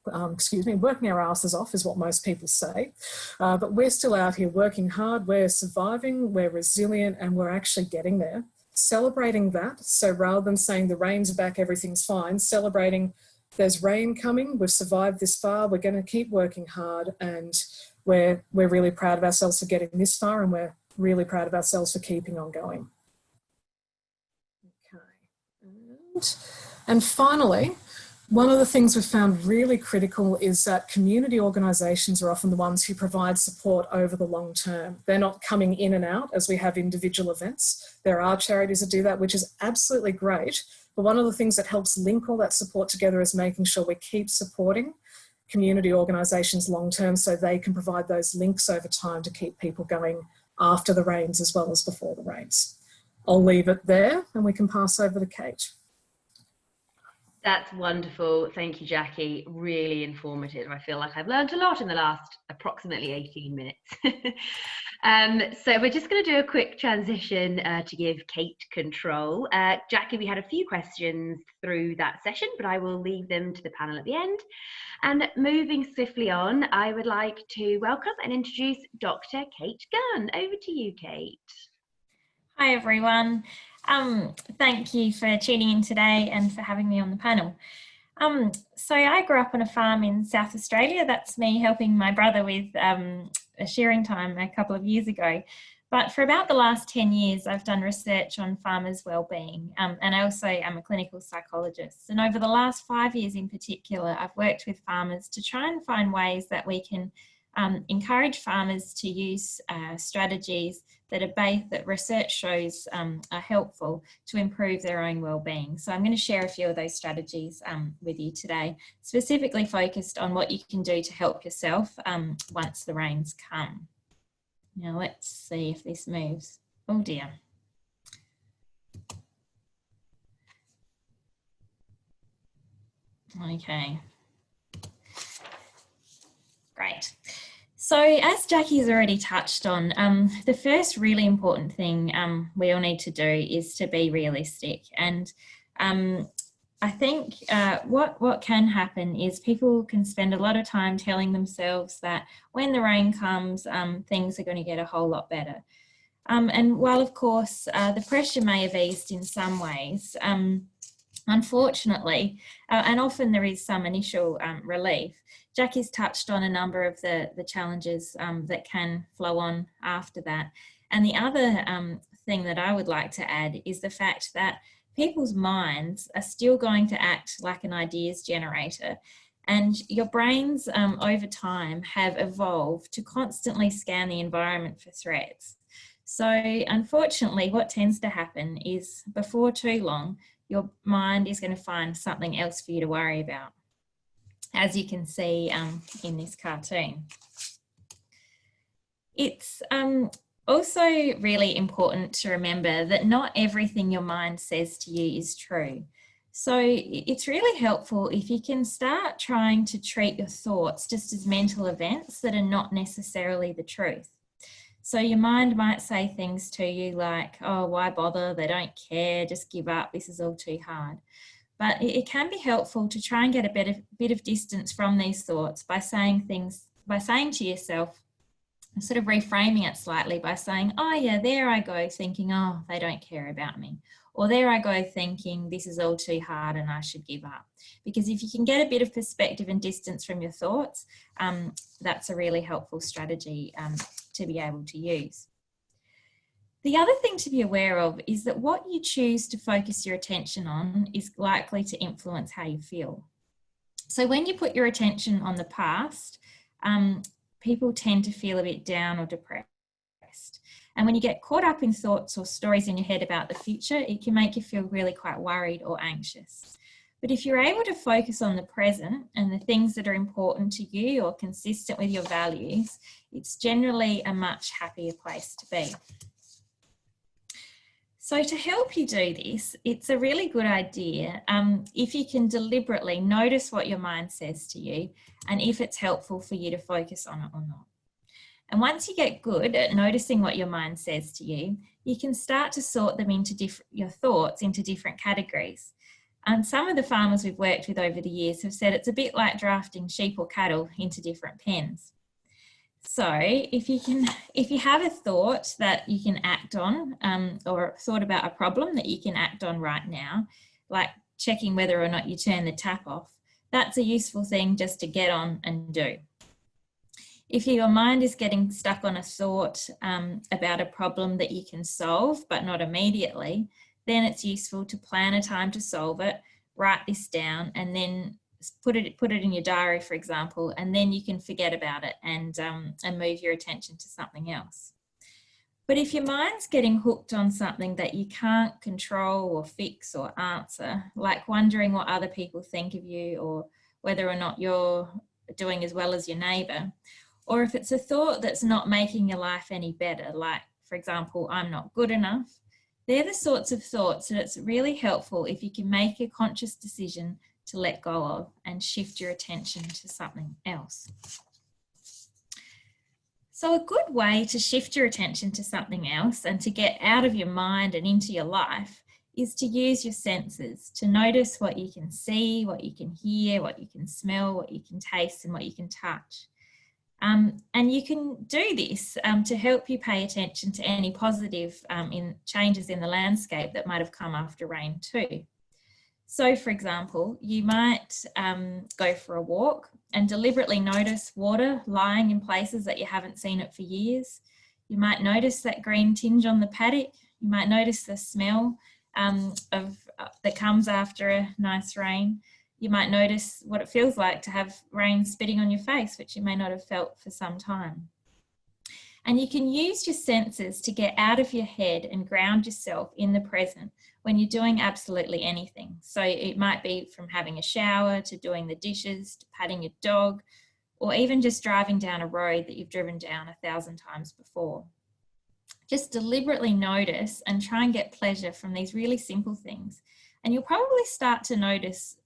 working our asses off is what most people say. But we're still out here working hard, we're surviving, we're resilient, and we're actually getting there. Celebrating that. So rather than saying the rain's back, everything's fine, celebrating there's rain coming, we've survived this far, we're going to keep working hard, and we're really proud of ourselves for getting this far, and we're really proud of ourselves for keeping on going. Okay. And finally, one of the things we've found really critical is that community organisations are often the ones who provide support over the long term. They're not coming in and out as we have individual events. There are charities that do that, which is absolutely great. But one of the things that helps link all that support together is making sure we keep supporting community organisations long term so they can provide those links over time to keep people going after the rains as well as before the rains. I'll leave it there and we can pass over to Kate. That's wonderful. Thank you, Jackie. Really informative. I feel like I've learned a lot in the last approximately 18 minutes. So we're just going to do a quick transition to give Kate control. Jackie, we had a few questions through that session, but I will leave them to the panel at the end. And moving swiftly on, I would like to welcome and introduce Dr. Kate Gunn. Over to you, Kate. Hi, everyone. Thank you for tuning in today and for having me on the panel. So I grew up on a farm in South Australia. That's me helping my brother with a shearing time a couple of years ago. But for about the last 10 years, I've done research on farmers' wellbeing, and I also am a clinical psychologist. And over the last 5 years in particular, I've worked with farmers to try and find ways that we can encourage farmers to use strategies that research shows are helpful to improve their own well-being. So I'm going to share a few of those strategies with you today, specifically focused on what you can do to help yourself once the rains come. Now let's see if this moves. Oh dear. Okay. Great. So as Jackie has already touched on, the first really important thing we all need to do is to be realistic. And I think what can happen is people can spend a lot of time telling themselves that when the rain comes, things are going to get a whole lot better. And while of course the pressure may have eased in some ways, unfortunately, and often there is some initial relief, Jackie's touched on a number of the challenges that can flow on after that. And the other thing that I would like to add is the fact that people's minds are still going to act like an ideas generator. And your brains over time have evolved to constantly scan the environment for threats. So unfortunately, what tends to happen is before too long, your mind is going to find something else for you to worry about, as you can see in this cartoon. It's also really important to remember that not everything your mind says to you is true. So it's really helpful if you can start trying to treat your thoughts just as mental events that are not necessarily the truth. So your mind might say things to you like, oh, why bother? They don't care, just give up, this is all too hard. But it can be helpful to try and get a bit of distance from these thoughts by saying to yourself, sort of reframing it slightly by saying, oh yeah, there I go thinking, oh, they don't care about me. Or there I go thinking this is all too hard and I should give up. Because if you can get a bit of perspective and distance from your thoughts, that's a really helpful strategy to be able to use. The other thing to be aware of is that what you choose to focus your attention on is likely to influence how you feel. So when you put your attention on the past, people tend to feel a bit down or depressed. And when you get caught up in thoughts or stories in your head about the future, it can make you feel really quite worried or anxious. But if you're able to focus on the present and the things that are important to you or consistent with your values, it's generally a much happier place to be. So to help you do this, it's a really good idea if you can deliberately notice what your mind says to you and if it's helpful for you to focus on it or not. And once you get good at noticing what your mind says to you, you can start to sort them into your thoughts into different categories. And some of the farmers we've worked with over the years have said it's a bit like drafting sheep or cattle into different pens. So if you have a thought that you can act on or thought about a problem that you can act on right now, like checking whether or not you turn the tap off, that's a useful thing just to get on and do. If your mind is getting stuck on a thought about a problem that you can solve, but not immediately, then it's useful to plan a time to solve it, write this down, and then put it in your diary, for example, and then you can forget about it and move your attention to something else. But if your mind's getting hooked on something that you can't control or fix or answer, like wondering what other people think of you or whether or not you're doing as well as your neighbour, or if it's a thought that's not making your life any better, like, for example, I'm not good enough, they're the sorts of thoughts that it's really helpful if you can make a conscious decision to let go of and shift your attention to something else. So a good way to shift your attention to something else and to get out of your mind and into your life is to use your senses, to notice what you can see, what you can hear, what you can smell, what you can taste, and what you can touch. And you can do this to help you pay attention to any positive changes in the landscape that might have come after rain too. So, for example, you might go for a walk and deliberately notice water lying in places that you haven't seen it for years. You might notice that green tinge on the paddock. You might notice the smell that comes after a nice rain. You might notice what it feels like to have rain spitting on your face, which you may not have felt for some time. And you can use your senses to get out of your head and ground yourself in the present when you're doing absolutely anything. So it might be from having a shower to doing the dishes, to patting your dog, or even just driving down a road that you've driven down 1,000 times before. Just deliberately notice and try and get pleasure from these really simple things. And you'll probably start to notice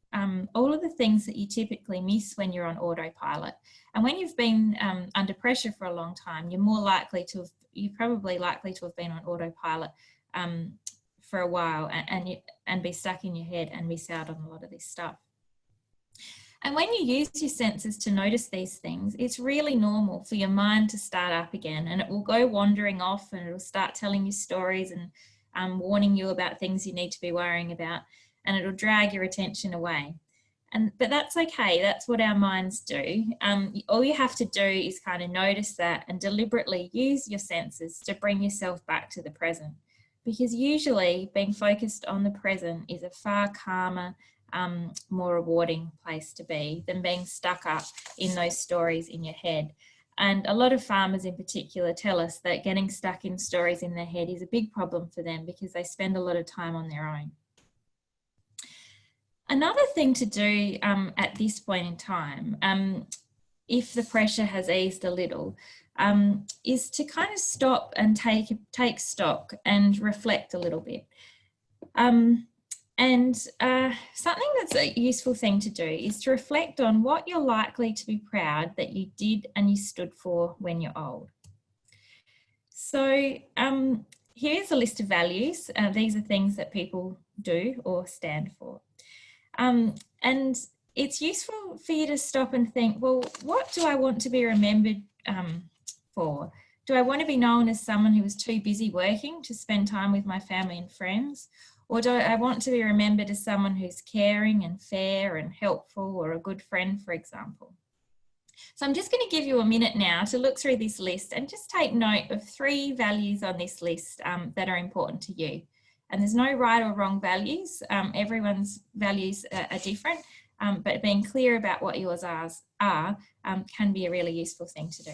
all of the things that you typically miss when you're on autopilot. And when you've been under pressure for a long time, you're probably likely to have been on autopilot for a while and be stuck in your head and miss out on a lot of this stuff. And when you use your senses to notice these things, it's really normal for your mind to start up again, and it will go wandering off and it'll start telling you stories and warning you about things you need to be worrying about, and it'll drag your attention away. But that's okay, that's what our minds do. All you have to do is kind of notice that and deliberately use your senses to bring yourself back to the present. Because usually being focused on the present is a far calmer, more rewarding place to be than being stuck up in those stories in your head. And a lot of farmers in particular tell us that getting stuck in stories in their head is a big problem for them because they spend a lot of time on their own. Another thing to do at this point in time, if the pressure has eased a little, is to kind of stop and take stock and reflect a little bit. Something that's a useful thing to do is to reflect on what you're likely to be proud that you did and you stood for when you're old. So here's a list of values. These are things that people do or stand for. And it's useful for you to stop and think, well, what do I want to be remembered for? Do I want to be known as someone who was too busy working to spend time with my family and friends? Or do I want to be remembered as someone who's caring and fair and helpful, or a good friend, for example? So I'm just going to give you a minute now to look through this list and just take note of 3 values on this list that are important to you. And there's no right or wrong values. Everyone's values are different, but being clear about what yours are can be a really useful thing to do.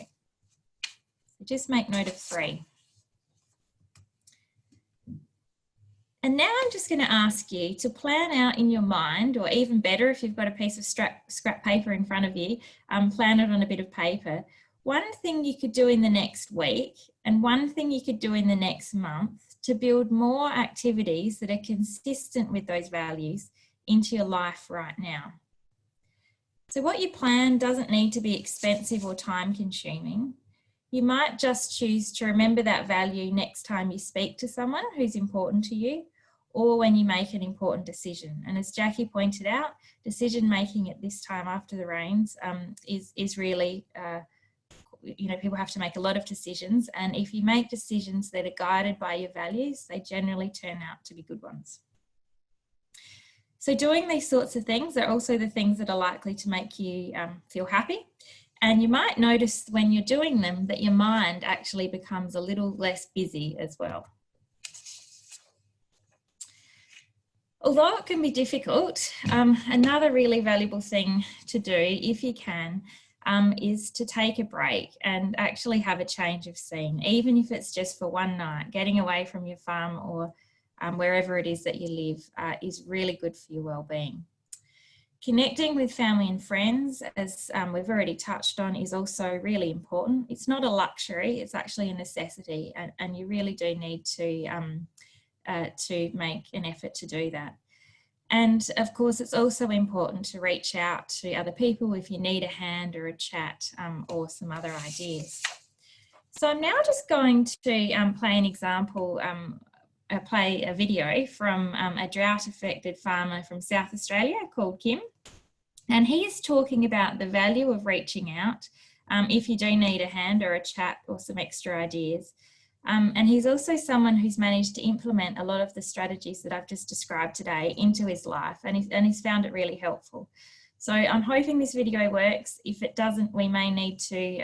So just make note of 3. And now I'm just going to ask you to plan out in your mind, or even better if you've got a piece of scrap paper in front of you, plan it on a bit of paper. One thing you could do in the next week and one thing you could do in the next month to build more activities that are consistent with those values into your life right now. So what you plan doesn't need to be expensive or time consuming. You might just choose to remember that value next time you speak to someone who's important to you, or when you make an important decision. And as Jackie pointed out, decision making at this time after the rains is really, people have to make a lot of decisions. And if you make decisions that are guided by your values, they generally turn out to be good ones. So doing these sorts of things are also the things that are likely to make you feel happy. And you might notice when you're doing them that your mind actually becomes a little less busy as well. Although it can be difficult, another really valuable thing to do, if you can, is to take a break and actually have a change of scene, even if it's just for one night. Getting away from your farm or wherever it is that you live is really good for your well-being. Connecting with family and friends, as we've already touched on, is also really important. It's not a luxury, it's actually a necessity, and you really do need to make an effort to do that. And of course, it's also important to reach out to other people if you need a hand or a chat or some other ideas. So I'm now just going to play an example, play a video from a drought affected farmer from South Australia called Kim. And he is talking about the value of reaching out if you do need a hand or a chat or some extra ideas. And he's also someone who's managed to implement a lot of the strategies that I've just described today into his life, and he's found it really helpful. So I'm hoping this video works. If it doesn't, we may need to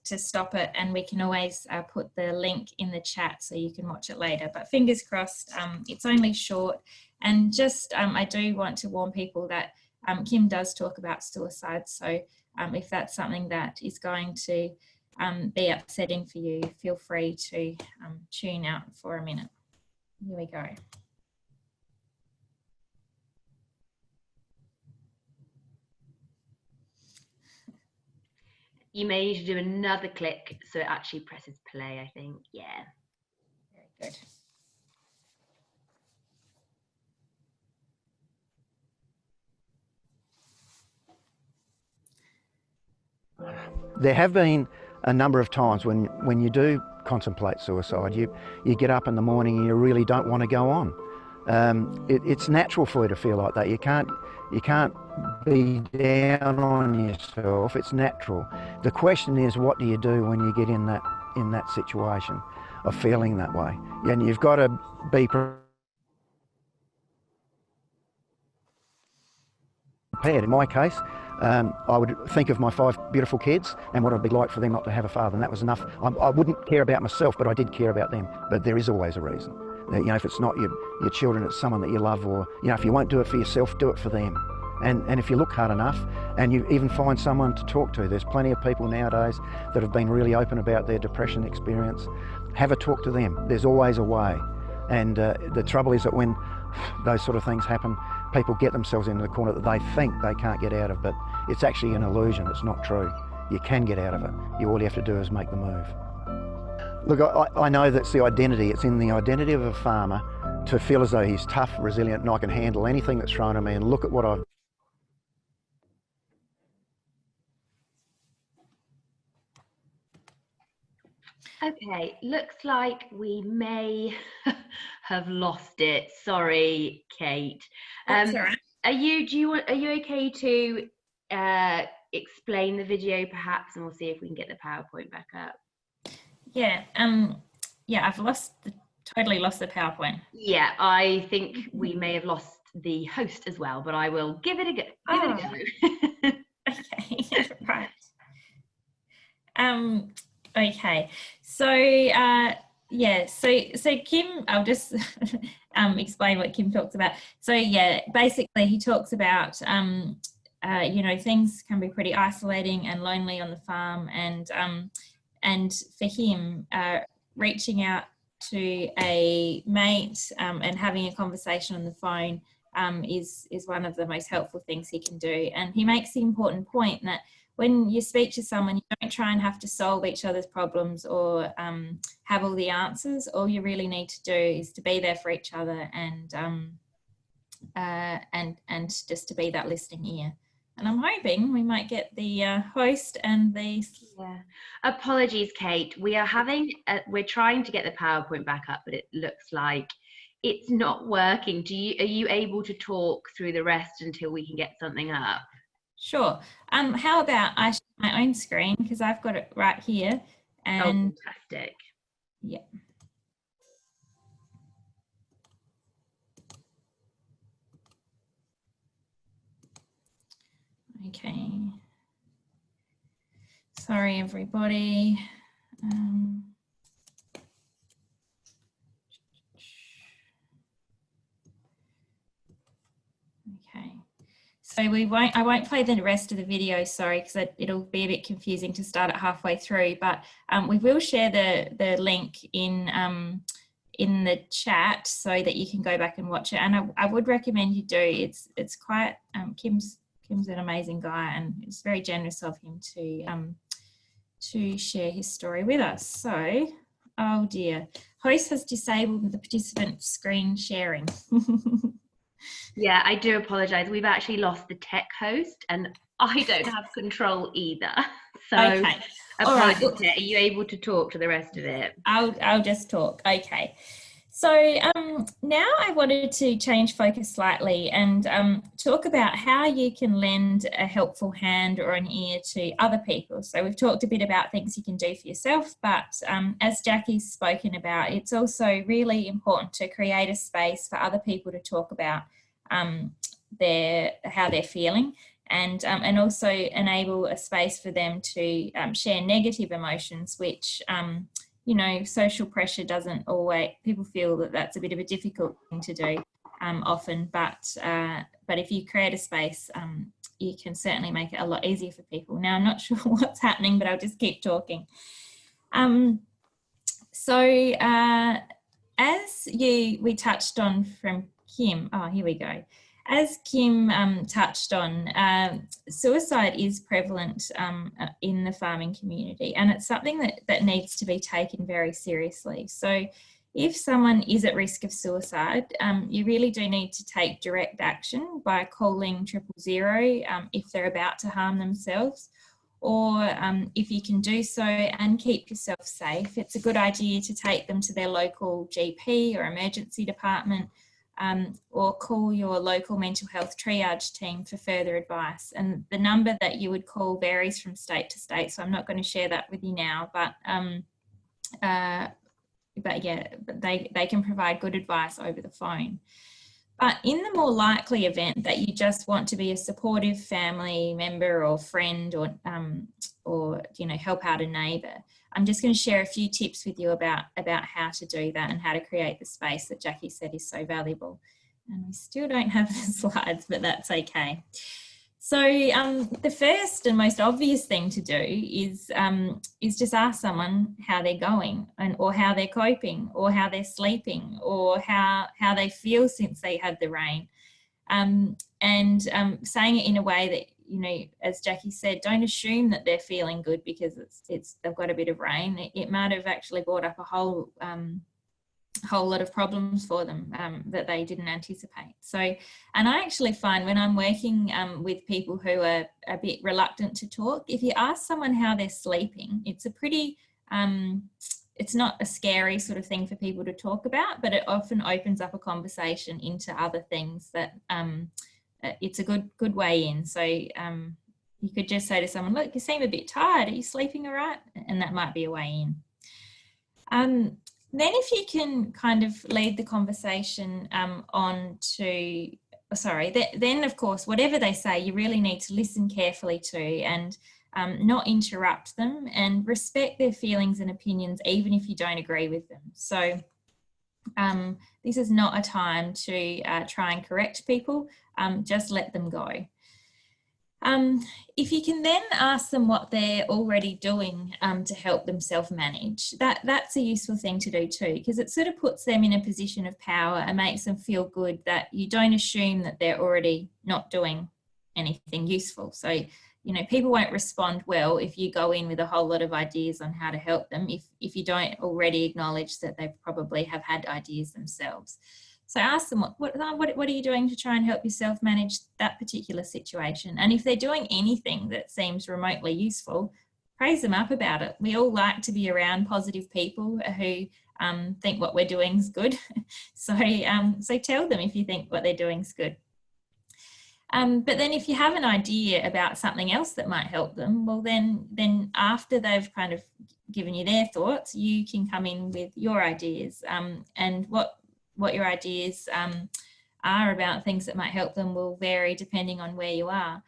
stop it, and we can always put the link in the chat so you can watch it later. But fingers crossed, it's only short. And just I do want to warn people that Kim does talk about suicide. So if that's something that is going to be upsetting for you, feel free to tune out for a minute. Here we go. You may need to do another click so it actually presses play, I think. Yeah. Very good. There have been a number of times when you do contemplate suicide, you get up in the morning and you really don't want to go on. It's natural for you to feel like that. You can't be down on yourself. It's natural. The question is, what do you do when you get in that situation of feeling that way? And you've got to be prepared. In my case, I would think of my 5 beautiful kids and what it would be like for them not to have a father, and that was enough. I wouldn't care about myself, but I did care about them. But there is always a reason. You know, if it's not your children, it's someone that you love, or, you know, if you won't do it for yourself, do it for them. And if you look hard enough and you even find someone to talk to, there's plenty of people nowadays that have been really open about their depression experience. Have a talk to them. There's always a way. And the trouble is that when those sort of things happen, people get themselves into the corner that they think they can't get out of, but it's actually an illusion. It's not true. You can get out of it. All you have to do is make the move. Look, I know that's the identity. It's in the identity of a farmer to feel as though he's tough, resilient, and I can handle anything that's thrown at me, and look at what I've. Okay, looks like we may have lost it. Sorry, Kate. That's all right. Are you okay to explain the video perhaps, and we'll see if we can get the PowerPoint back up? Yeah, yeah, I've totally lost the PowerPoint. Yeah, I think we may have lost the host as well, but I will give it a go. Okay, right. Okay, so yeah, so Kim, I'll just explain what Kim talks about. So yeah, basically he talks about you know, things can be pretty isolating and lonely on the farm, and for him, reaching out to a mate and having a conversation on the phone is one of the most helpful things he can do. And he makes the important point that when you speak to someone, you don't try and have to solve each other's problems or have all the answers. All you really need to do is to be there for each other and just to be that listening ear. And I'm hoping we might get the host and the... Yeah. Apologies, Kate. We're trying to get the PowerPoint back up, but it looks like it's not working. Are you able to talk through the rest until we can get something up? Sure. How about I share my own screen, because I've got it right here. And oh, fantastic. Yeah. Okay. Sorry, everybody. Okay. So I won't play the rest of the video, sorry, because it'll be a bit confusing to start it halfway through, but we will share the link in the chat so that you can go back and watch it. And I would recommend you do. It's quite, Kim's an amazing guy, and it's very generous of him to share his story with us. So Oh dear. Host has disabled the participant screen sharing. Yeah, I do apologise. We've actually lost the tech host and I don't have control either. So Okay. All right. apologies. Are you able to talk to the rest of it? I'll just talk. Okay. So now I wanted to change focus slightly and talk about how you can lend a helpful hand or an ear to other people. So we've talked a bit about things you can do for yourself, but as Jacki's spoken about, it's also really important to create a space for other people to talk about how they're feeling, and also enable a space for them to share negative emotions, which you know, social pressure doesn't always, people feel that that's a bit of a difficult thing to do often, but if you create a space, you can certainly make it a lot easier for people. Now, I'm not sure what's happening, but I'll just keep talking. As we touched on from Kim, oh, here we go. As Kim touched on, suicide is prevalent in the farming community, and it's something that needs to be taken very seriously. So if someone is at risk of suicide, you really do need to take direct action by calling 000 if they're about to harm themselves, or if you can do so and keep yourself safe, it's a good idea to take them to their local GP or emergency department, or call your local mental health triage team for further advice. And the number that you would call varies from state to state, so I'm not going to share that with you now, but yeah, they can provide good advice over the phone. But in the more likely event that you just want to be a supportive family member or friend, or you know, help out a neighbour, I'm just going to share a few tips with you about how to do that and how to create the space that Jacki said is so valuable. And we still don't have the slides, but that's okay. So the first and most obvious thing to do is just ask someone how they're going, or how they're coping, or how they're sleeping, or how they feel since they had the rain, and saying it in a way that, you know, as Jacki said, don't assume that they're feeling good because they've got a bit of rain. It might have actually brought up a whole lot of problems for them that they didn't anticipate. So, and I actually find when I'm working with people who are a bit reluctant to talk, if you ask someone how they're sleeping, it's a pretty, it's not a scary sort of thing for people to talk about, but it often opens up a conversation into other things that it's a good way in. So you could just say to someone, look, you seem a bit tired, are you sleeping all right? And that might be a way in. Then if you can kind of lead the conversation on to, then of course, whatever they say, you really need to listen carefully to, and not interrupt them, and respect their feelings and opinions, even if you don't agree with them. So this is not a time to try and correct people, just let them go. If you can then ask them what they're already doing to help them self-manage, that's a useful thing to do too, because it sort of puts them in a position of power and makes them feel good that you don't assume that they're already not doing anything useful. So, you know, people won't respond well if you go in with a whole lot of ideas on how to help them, if you don't already acknowledge that they probably have had ideas themselves. So ask them, what are you doing to try and help yourself manage that particular situation? And if they're doing anything that seems remotely useful, praise them up about it. We all like to be around positive people who think what we're doing is good. So tell them if you think what they're doing is good. But then if you have an idea about something else that might help them, well then after they've kind of given you their thoughts, you can come in with your ideas, and what your ideas are about things that might help them will vary depending on where you are.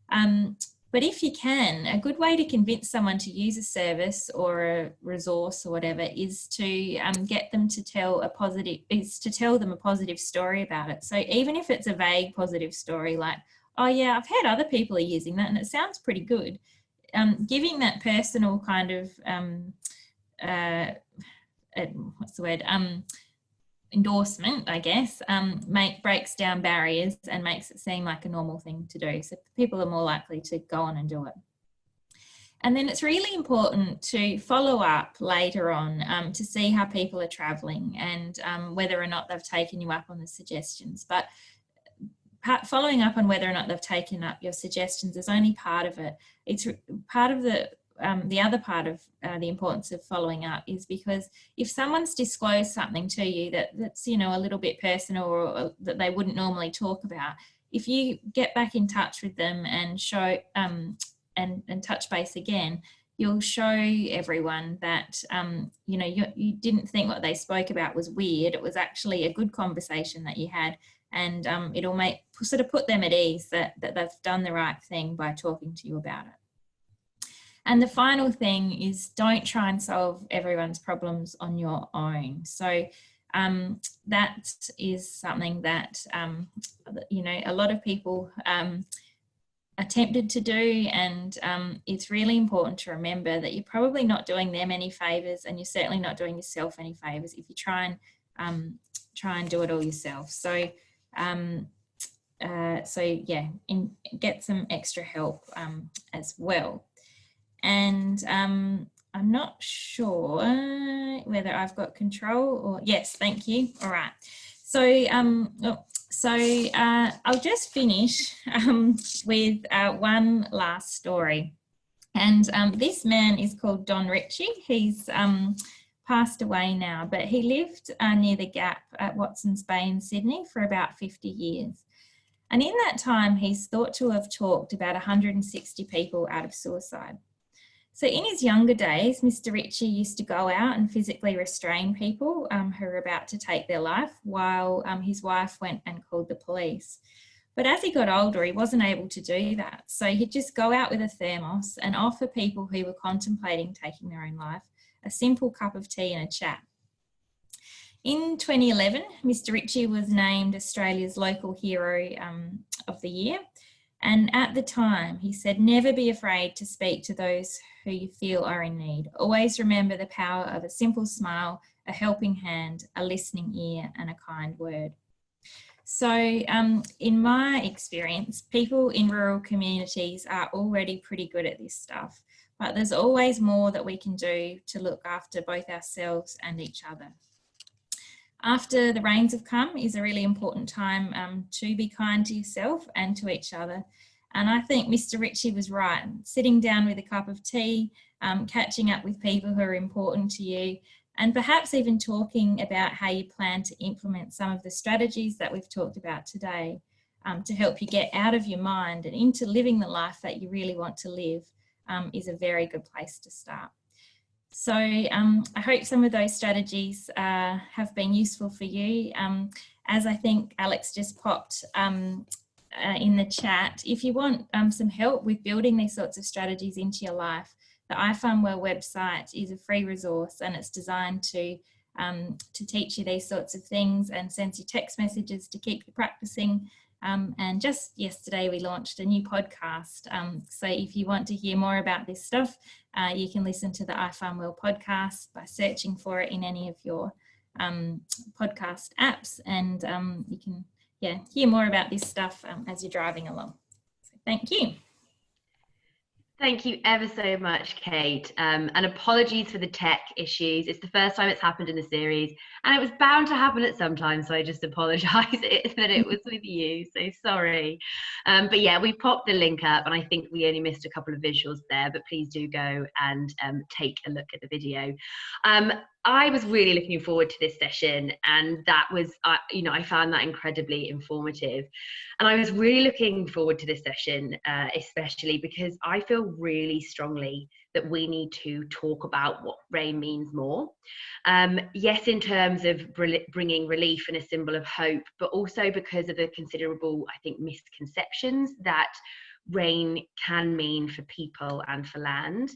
But if you can, a good way to convince someone to use a service or a resource or whatever is to get them to tell them a positive story about it. So even if it's a vague positive story like, oh yeah, I've heard other people are using that and it sounds pretty good, giving that personal kind of endorsement, I guess, breaks down barriers and makes it seem like a normal thing to do. So people are more likely to go on and do it. And then it's really important to follow up later on to see how people are travelling and whether or not they've taken you up on the suggestions. But following up on whether or not they've taken up your suggestions is only part of it. It's part of the other part of the importance of following up is because if someone's disclosed something to you that's you know, a little bit personal or that they wouldn't normally talk about, if you get back in touch with them and show and touch base again, you'll show everyone that you know, you didn't think what they spoke about was weird. It was actually a good conversation that you had, and it'll sort of put them at ease that they've done the right thing by talking to you about it. And the final thing is, don't try and solve everyone's problems on your own. So that is something that, you know, a lot of people are tempted to do, and it's really important to remember that you're probably not doing them any favours, and you're certainly not doing yourself any favours if you try and do it all yourself. So yeah, get some extra help as well. And I'm not sure whether I've got control or yes, thank you. All right. So I'll just finish with one last story. And this man is called Don Ritchie. He's passed away now, but he lived near the Gap at Watson's Bay in Sydney for about 50 years. And in that time, he's thought to have talked about 160 people out of suicide. So in his younger days, Mr. Ritchie used to go out and physically restrain people who were about to take their life while his wife went and called the police. But as he got older, he wasn't able to do that. So he'd just go out with a thermos and offer people who were contemplating taking their own life a simple cup of tea and a chat. In 2011, Mr. Ritchie was named Australia's Local Hero of the Year. And at the time, he said, never be afraid to speak to those who you feel are in need. Always remember the power of a simple smile, a helping hand, a listening ear, and a kind word. So in my experience, people in rural communities are already pretty good at this stuff, but there's always more that we can do to look after both ourselves and each other. After the rains have come is a really important time to be kind to yourself and to each other. And I think Mr. Ritchie was right. Sitting down with a cup of tea, catching up with people who are important to you, and perhaps even talking about how you plan to implement some of the strategies that we've talked about today to help you get out of your mind and into living the life that you really want to live is a very good place to start. So I hope some of those strategies have been useful for you. As I think Alex just popped in the chat, if you want some help with building these sorts of strategies into your life, the iFarmWell website is a free resource, and it's designed to teach you these sorts of things and sends you text messages to keep you practicing. And just yesterday we launched a new podcast. So if you want to hear more about this stuff, you can listen to the iFarmWell podcast by searching for it in any of your podcast apps, and you can hear more about this stuff as you're driving along. So thank you. Thank you ever so much, Kate. And apologies for the tech issues. It's the first time it's happened in the series, and it was bound to happen at some time, so I just apologise that it was with you, so sorry. But yeah, we popped the link up, and I think we only missed a couple of visuals there, but please do go and take a look at the video. I was really looking forward to this session, and that was, I found that incredibly informative. And I was really looking forward to this session, especially because I feel really strongly that we need to talk about what rain means more. Yes, in terms of bringing relief and a symbol of hope, but also because of the considerable, I think, misconceptions that rain can mean for people and for land.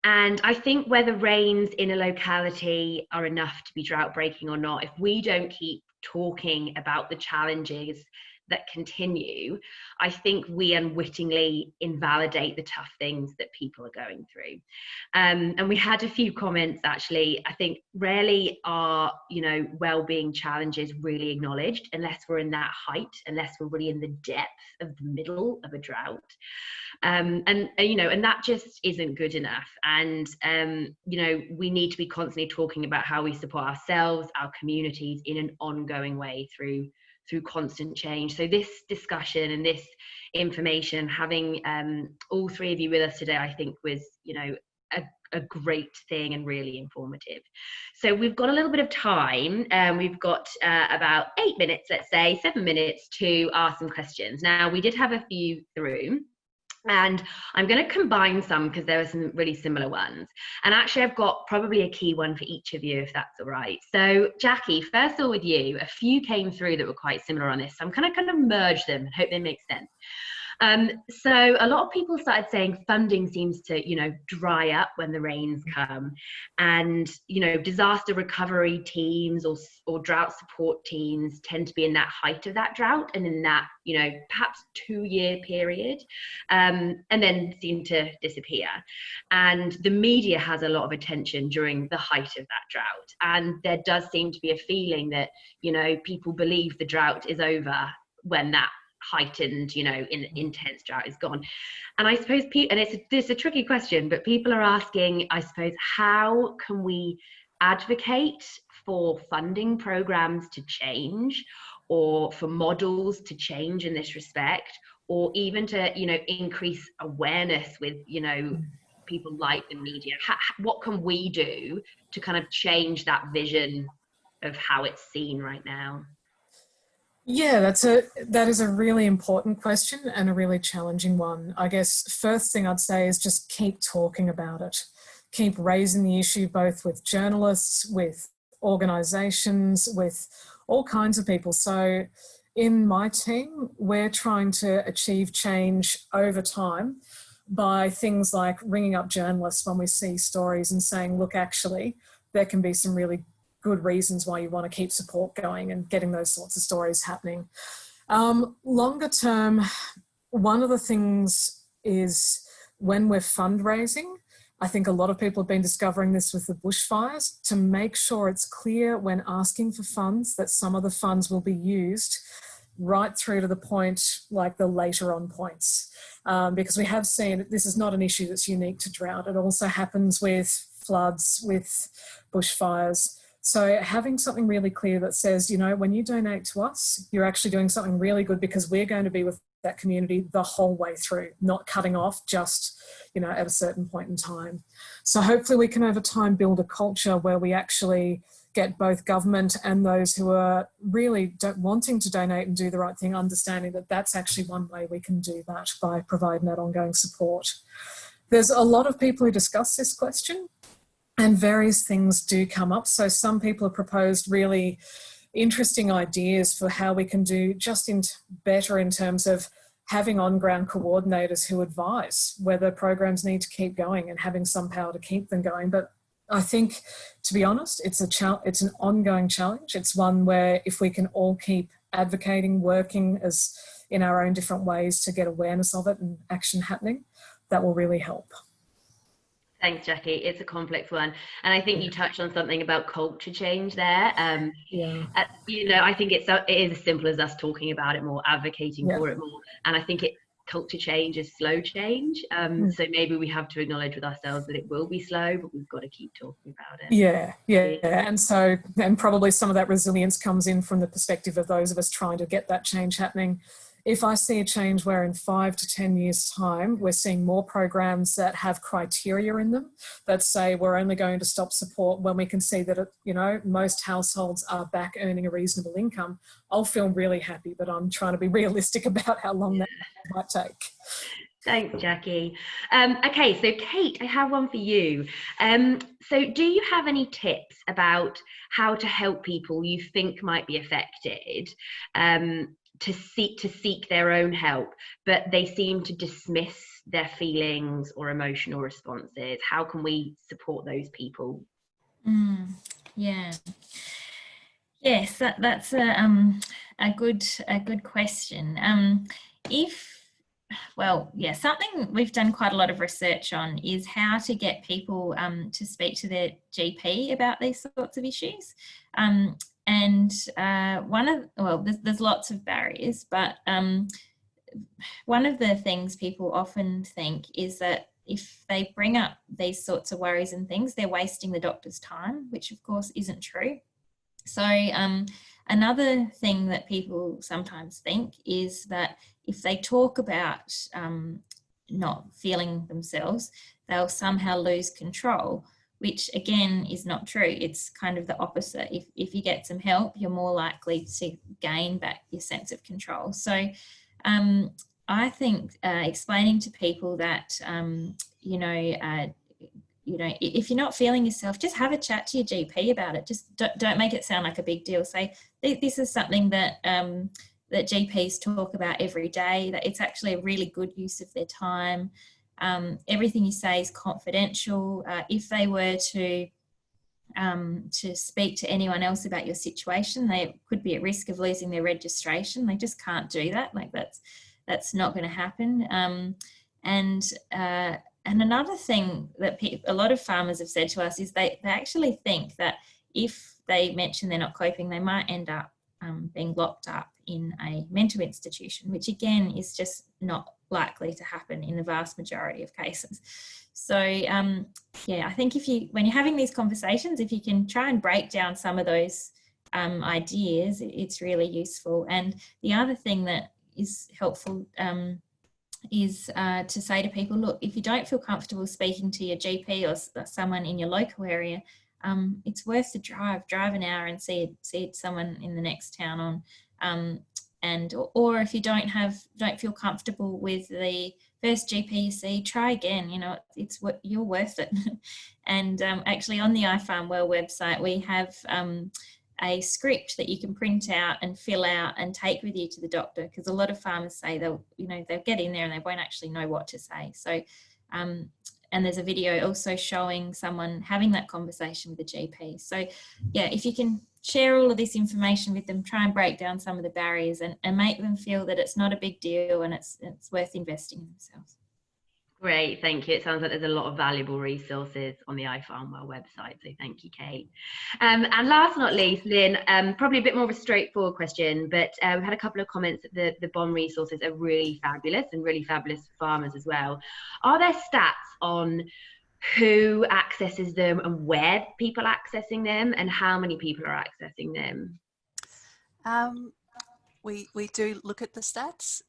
And I think whether rains in a locality are enough to be drought breaking or not, if we don't keep talking about the challenges that continue, I think we unwittingly invalidate the tough things that people are going through. And we had a few comments, actually. I think rarely are, well-being challenges really acknowledged unless we're in that height, unless we're really in the depth of the middle of a drought. And that just isn't good enough. And, we need to be constantly talking about how we support ourselves, our communities in an ongoing way through constant change. So this discussion and this information, having all three of you with us today, I think was, a great thing and really informative. So we've got a little bit of time. We've got about 8 minutes, let's say 7 minutes to ask some questions. Now, we did have a few through, and I'm going to combine some because there are some really similar ones. And actually, I've got probably a key one for each of you, if that's all right. So, Jacki, first of all with you, a few came through that were quite similar on this. So I'm kind of merge them and hope they make sense. So a lot of people started saying funding seems to, dry up when the rains come, and, disaster recovery teams or drought support teams tend to be in that height of that drought and in that, perhaps 2-year period, and then seem to disappear. And the media has a lot of attention during the height of that drought. And there does seem to be a feeling that, people believe the drought is over when that heightened, intense drought is gone. And I suppose it's a tricky question, but people are asking, I suppose, how can we advocate for funding programs to change, or for models to change in this respect, or even to, increase awareness with, people like the media? What can we do to kind of change that vision of how it's seen right now? Yeah, that is a really important question and a really challenging one. I guess first thing I'd say is just keep talking about it. Keep raising the issue both with journalists, with organisations, with all kinds of people. So in my team, we're trying to achieve change over time by things like ringing up journalists when we see stories and saying, look, actually, there can be some really good reasons why you want to keep support going, and getting those sorts of stories happening. Longer term, one of the things is when we're fundraising, I think a lot of people have been discovering this with the bushfires, to make sure it's clear when asking for funds that some of the funds will be used right through to the point, like the later on points. Because we have seen this is not an issue that's unique to drought. It also happens with floods, with bushfires. So having something really clear that says, when you donate to us, you're actually doing something really good because we're going to be with that community the whole way through, not cutting off just, at a certain point in time. So hopefully we can over time build a culture where we actually get both government and those who are really wanting to donate and do the right thing, understanding that that's actually one way we can do that, by providing that ongoing support. There's a lot of people who discuss this question, and various things do come up. So some people have proposed really interesting ideas for how we can do just better in terms of having on-ground coordinators who advise whether programs need to keep going and having some power to keep them going. But I think, to be honest, it's an ongoing challenge. It's one where if we can all keep advocating, working as in our own different ways to get awareness of it and action happening, that will really help. Thanks, Jacki. It's a complex one. And I think you touched on something about culture change there. I think it is as simple as us talking about it more, advocating for it more. And I think culture change is slow change. So maybe we have to acknowledge with ourselves that it will be slow, but we've got to keep talking about it. Yeah. And probably some of that resilience comes in from the perspective of those of us trying to get that change happening. If I see a change where in 5 to 10 years' time, we're seeing more programs that have criteria in them that say we're only going to stop support when we can see that, most households are back earning a reasonable income, I'll feel really happy, but I'm trying to be realistic about how long that might take. Thanks, Jacki. Okay, so Kate, I have one for you. So do you have any tips about how to help people you think might be affected to seek their own help, but they seem to dismiss their feelings or emotional responses? How can we support those people? Yes, that's a a good question. Something we've done quite a lot of research on is how to get people to speak to their GP about these sorts of issues. There's lots of barriers, but one of the things people often think is that if they bring up these sorts of worries and things, they're wasting the doctor's time, which of course isn't true. So another thing that people sometimes think is that if they talk about not feeling themselves, they'll somehow lose control, which again is not true. It's kind of the opposite. If you get some help, you're more likely to gain back your sense of control. So I think explaining to people that, if you're not feeling yourself, just have a chat to your GP about it. Just don't make it sound like a big deal. Say, this is something that that GPs talk about every day, that it's actually a really good use of their time. Everything you say is confidential. If they were to speak to anyone else about your situation, they could be at risk of losing their registration. They just can't do that. Like that's not going to happen. And another thing that a lot of farmers have said to us is they actually think that if they mention they're not coping, they might end up being locked up in a mental institution, which again is just not likely to happen in the vast majority of cases. So I think when you're having these conversations, if you can try and break down some of those ideas, it's really useful. And the other thing that is helpful is to say to people, look, if you don't feel comfortable speaking to your GP or someone in your local area, it's worth the drive an hour and see someone in the next town on, or if you don't feel comfortable with the first GP you see, try again. You're worth it. And actually on the iFarmWell website, we have a script that you can print out and fill out and take with you to the doctor, because a lot of farmers say they'll get in there and they won't actually know what to say. So and there's a video also showing someone having that conversation with the GP. So yeah, if you can share all of this information with them, try and break down some of the barriers and make them feel that it's not a big deal and it's worth investing in themselves. Great, thank you. It sounds like there's a lot of valuable resources on the iFarmWell website, so thank you, Kate. And last but not least, Lynn, probably a bit more of a straightforward question, but we've had a couple of comments that the BOM resources are really fabulous and really fabulous for farmers as well. Are there stats on who accesses them and where people are accessing them and how many people are accessing them? We do look at the stats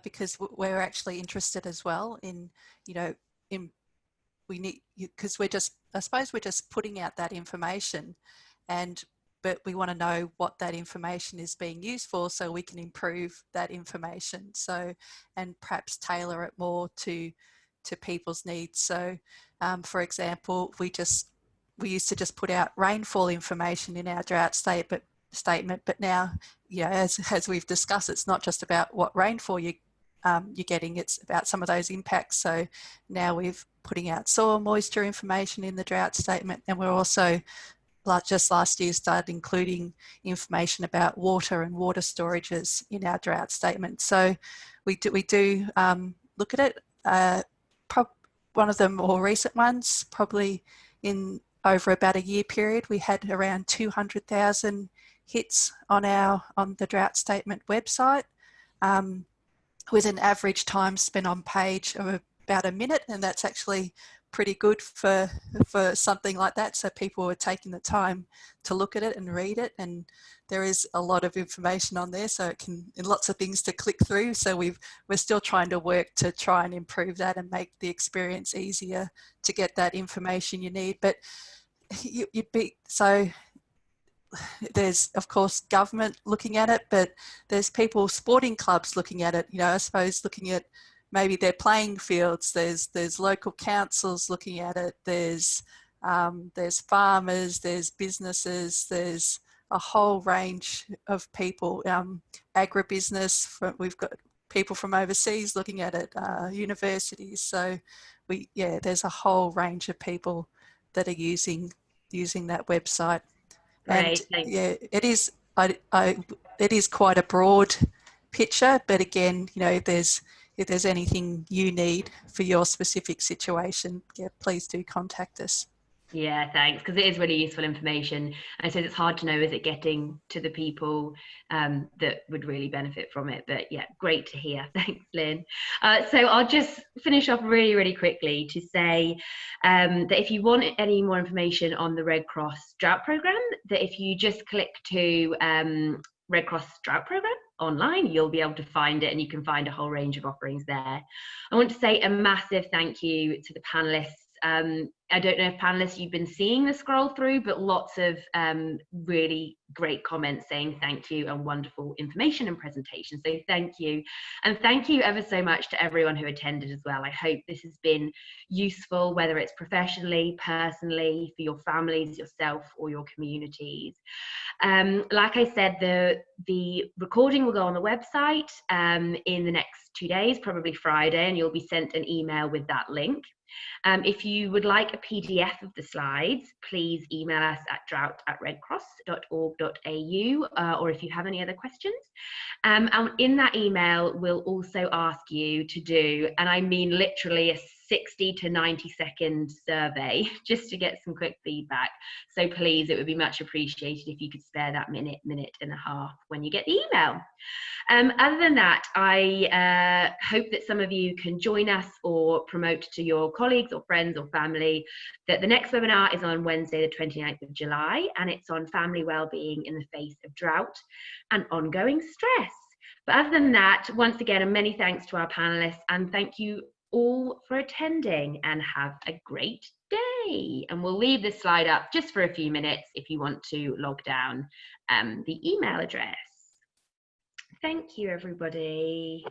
because we're actually interested as well in, because I suppose we're just putting out that information, but we want to know what that information is being used for so we can improve that information. So, and perhaps tailor it more to people's needs. So, for example, we used to just put out rainfall information in our drought statement, but now, as we've discussed, it's not just about what rainfall you're getting, it's about some of those impacts. So now we're putting out soil moisture information in the drought statement, and we're also, just last year, started including information about water and water storages in our drought statement. So we do look at it. One of the more recent ones, probably in over about a year period, we had around 200,000 hits on the drought statement website, with an average time spent on page of about a minute, and that's actually pretty good for something like that. So people were taking the time to look at it and read it, and there is a lot of information on there, so and lots of things to click through. So we're still trying to work to try and improve that and make the experience easier to get that information you need. But there's of course government looking at it, but there's people, sporting clubs looking at it, I suppose looking at maybe their playing fields. There's local councils looking at it, there's farmers, there's businesses, there's a whole range of people, agribusiness, we've got people from overseas looking at it, universities. So there's a whole range of people that are using that website. Great, and it is, I it is quite a broad picture, but again, you know, if there's anything you need for your specific situation, yeah, please do contact us. Yeah, thanks, because it is really useful information. I suppose it's hard to know, is it getting to the people that would really benefit from it? But yeah, great to hear. Thanks, Lynn. So I'll just finish off really, really quickly to say that if you want any more information on the Red Cross Drought Programme, that if you just click to Red Cross Drought Programme online, you'll be able to find it, and you can find a whole range of offerings there. I want to say a massive thank you to the panelists. I don't know if panelists you've been seeing the scroll through, but lots of really great comments saying thank you and wonderful information and presentation. So thank you. And thank you ever so much to everyone who attended as well. I hope this has been useful, whether it's professionally, personally, for your families, yourself, or your communities. Like I said, the recording will go on the website in the next 2 days, probably Friday, and you'll be sent an email with that link. If you would like a PDF of the slides, please email us at drought@redcross.org.au, or if you have any other questions. And in that email, we'll also ask you to do, and I mean literally, a 60 to 90-second survey just to get some quick feedback. So please, it would be much appreciated if you could spare that minute and a half when you get the email. Other than that, I hope that some of you can join us or promote to your colleagues or friends or family that the next webinar is on Wednesday, the 29th of July, and it's on family wellbeing in the face of drought and ongoing stress. But other than that, once again, a many thanks to our panelists, and thank you all for attending, and have a great day. And we'll leave this slide up just for a few minutes if you want to log down the email address. Thank you, everybody.